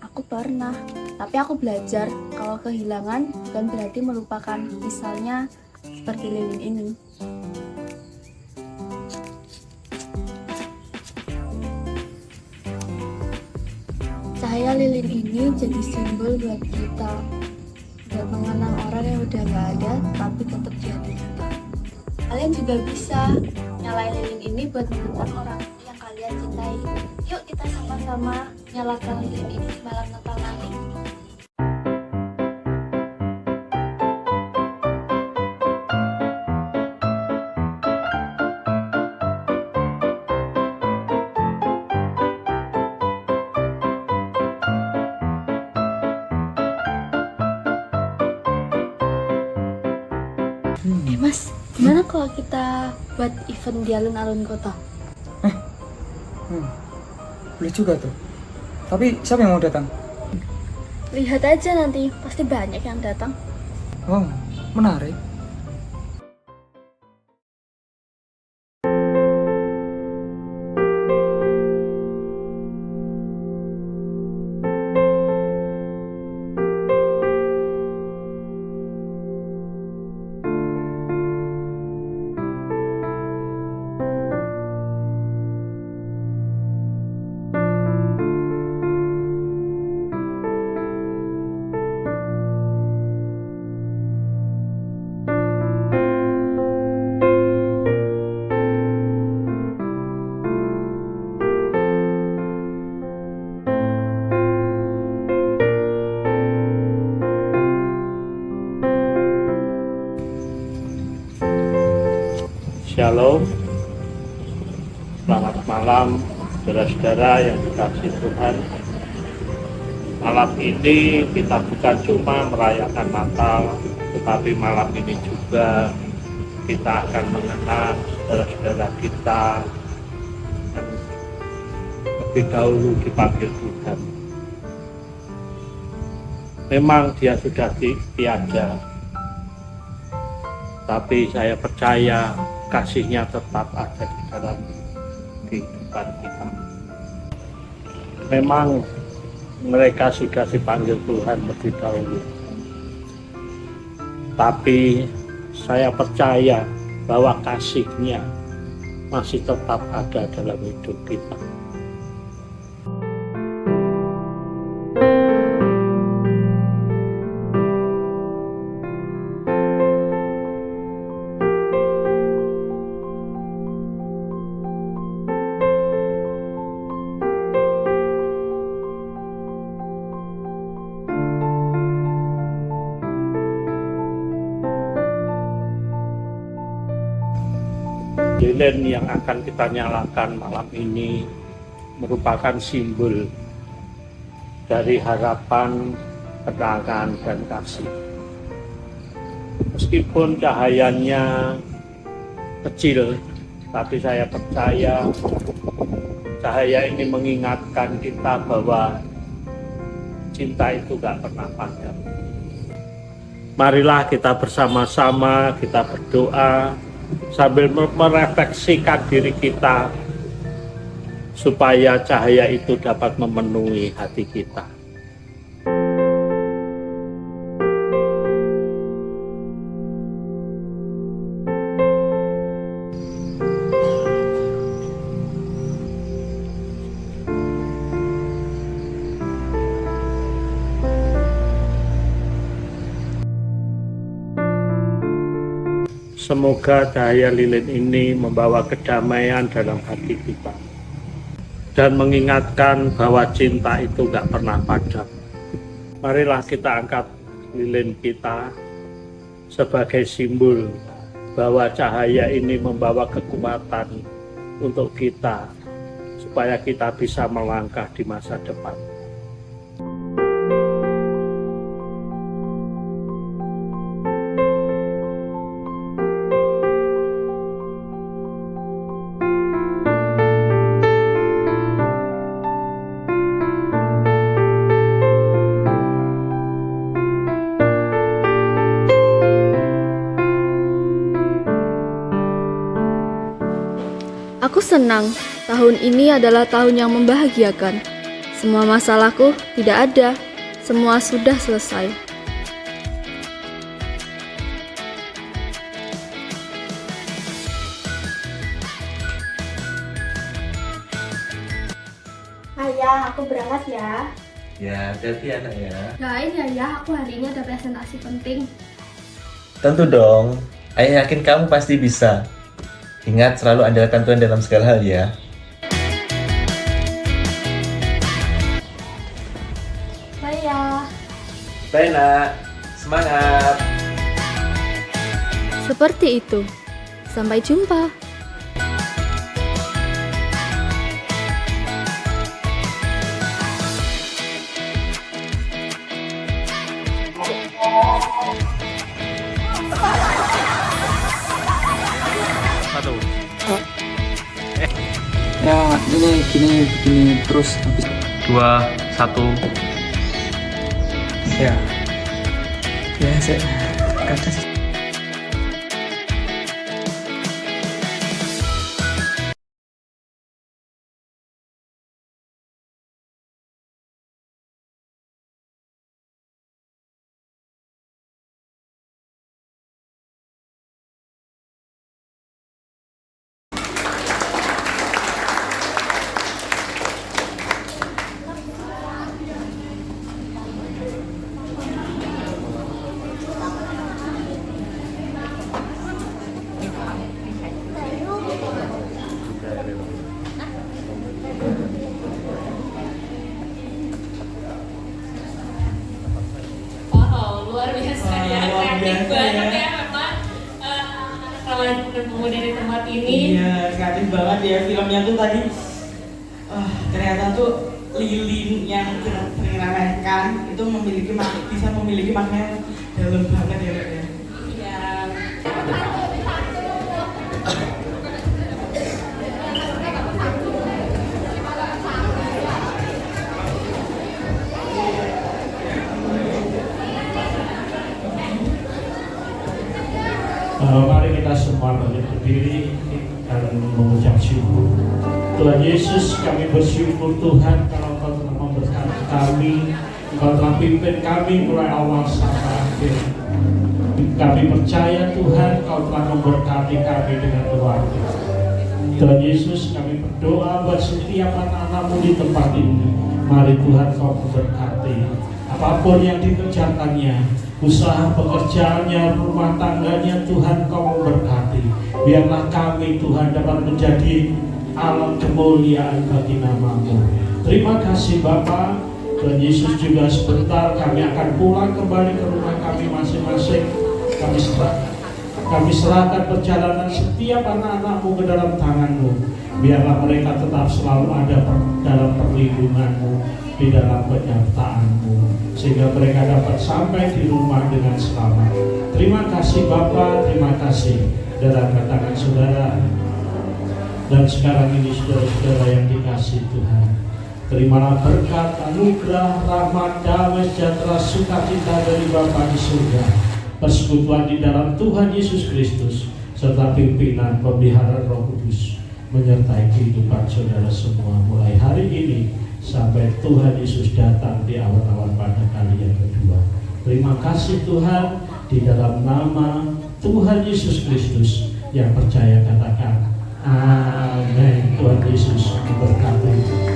Aku pernah. Tapi aku belajar kalau kehilangan bukan berarti melupakan. Misalnya seperti lilin ini. Cahaya lilin ini jadi simbol buat kita, buat mengenang orang yang udah gak ada tapi tetap di hati kita. Kalian juga bisa nyalain lilin ini buat mengenang orang yang kalian cintai. Yuk kita sama-sama nyalakan lilin ini di malam Natal nanti. Mas, gimana kalau kita buat event di alun-alun kota? Boleh juga tuh. Tapi siapa yang mau datang? Lihat aja nanti, pasti banyak yang datang. Oh, menarik. Shalom, selamat malam saudara-saudara yang dikasihi Tuhan. Malam ini kita bukan cuma merayakan Natal, tetapi malam ini juga kita akan mengenang saudara-saudara kita yang lebih dahulu dipanggil Tuhan. Memang dia sudah tiada, tapi saya percaya kasihnya tetap ada di dalam kehidupan kita. Memang mereka sudah dipanggil Tuhan lebih dahulu, tapi saya percaya bahwa kasihnya masih tetap ada dalam hidup kita. Lilin yang akan kita nyalakan malam ini merupakan simbol dari harapan, ketenangan, dan kasih. Meskipun cahayanya kecil, tapi saya percaya cahaya ini mengingatkan kita bahwa cinta itu gak pernah padam. Marilah kita bersama-sama, kita berdoa sambil merefleksikan diri kita supaya cahaya itu dapat memenuhi hati kita. Semoga cahaya lilin ini membawa kedamaian dalam hati kita dan mengingatkan bahwa cinta itu gak pernah padam. Marilah kita angkat lilin kita sebagai simbol bahwa cahaya ini membawa kekuatan untuk kita supaya kita bisa melangkah di masa depan. Aku senang, tahun ini adalah tahun yang membahagiakan. Semua masalahku tidak ada, semua sudah selesai. Ayah, aku berangkat ya. Ya, hati-hati anak ya. Doain ya, Ayah, aku hari ini ada presentasi penting. Tentu dong. Ayah yakin kamu pasti bisa. Ingat selalu andalkan Tuhan dalam segala hal ya. Bye ya. Bye nak. Semangat. Seperti itu. Sampai jumpa. ini begini terus habis 2, 1. ya saya kata sih. Wow, luar biasa ya, Luar kreatif biasa banget ya. ya memang anak-anak dan pemuda di tempat ini. Iya, kreatif banget ya filmnya tuh tadi. Ternyata tuh lilin yang diremehkan itu bisa memiliki makna yang dalam banget ya, Mbak ya. Iya. Mari kita semua berdiri dan mengucap syukur. Tuhan Yesus, kami bersyukur Tuhan kalau Kau telah memberkati kami, Kau telah pimpin kami mulai awal sampai akhir. Kami percaya Tuhan Kau telah memberkati kami dengan keluarga. Tuhan Yesus, kami berdoa buat setiap anak-anak-Mu di tempat ini. Mari Tuhan Kau memberkati apapun yang dikerjakannya, usaha pekerjaannya, rumah tangganya, Tuhan Kau memberkati. Biarlah kami Tuhan dapat menjadi alat kemuliaan bagi nama-Mu. Terima kasih Bapa. Tuhan Yesus, juga sebentar kami akan pulang kembali ke rumah kami masing-masing. Kami serahkan perjalanan setiap anak-anak-Mu ke dalam tangan-Mu. Biarlah mereka tetap selalu ada dalam perlindungan-Mu, di dalam penyertaan-Mu, sehingga mereka dapat sampai di rumah dengan selamat. Terima kasih Bapa, terima kasih. Dan katakan saudara, dan sekarang ini saudara-saudara yang dikasih Tuhan, terimalah berkat, anugerah, rahmat, damai, sejahtera, sukacita dari Bapa di surga, persekutuan di dalam Tuhan Yesus Kristus, serta pimpinan pemeliharaan Roh Kudus menyertai kehidupan saudara semua mulai hari ini sampai Tuhan Yesus datang di awan-awan pada kali yang kedua. Terima kasih Tuhan, di dalam nama Tuhan Yesus Kristus yang percaya katakan amin. Tuhan Yesus memberkati.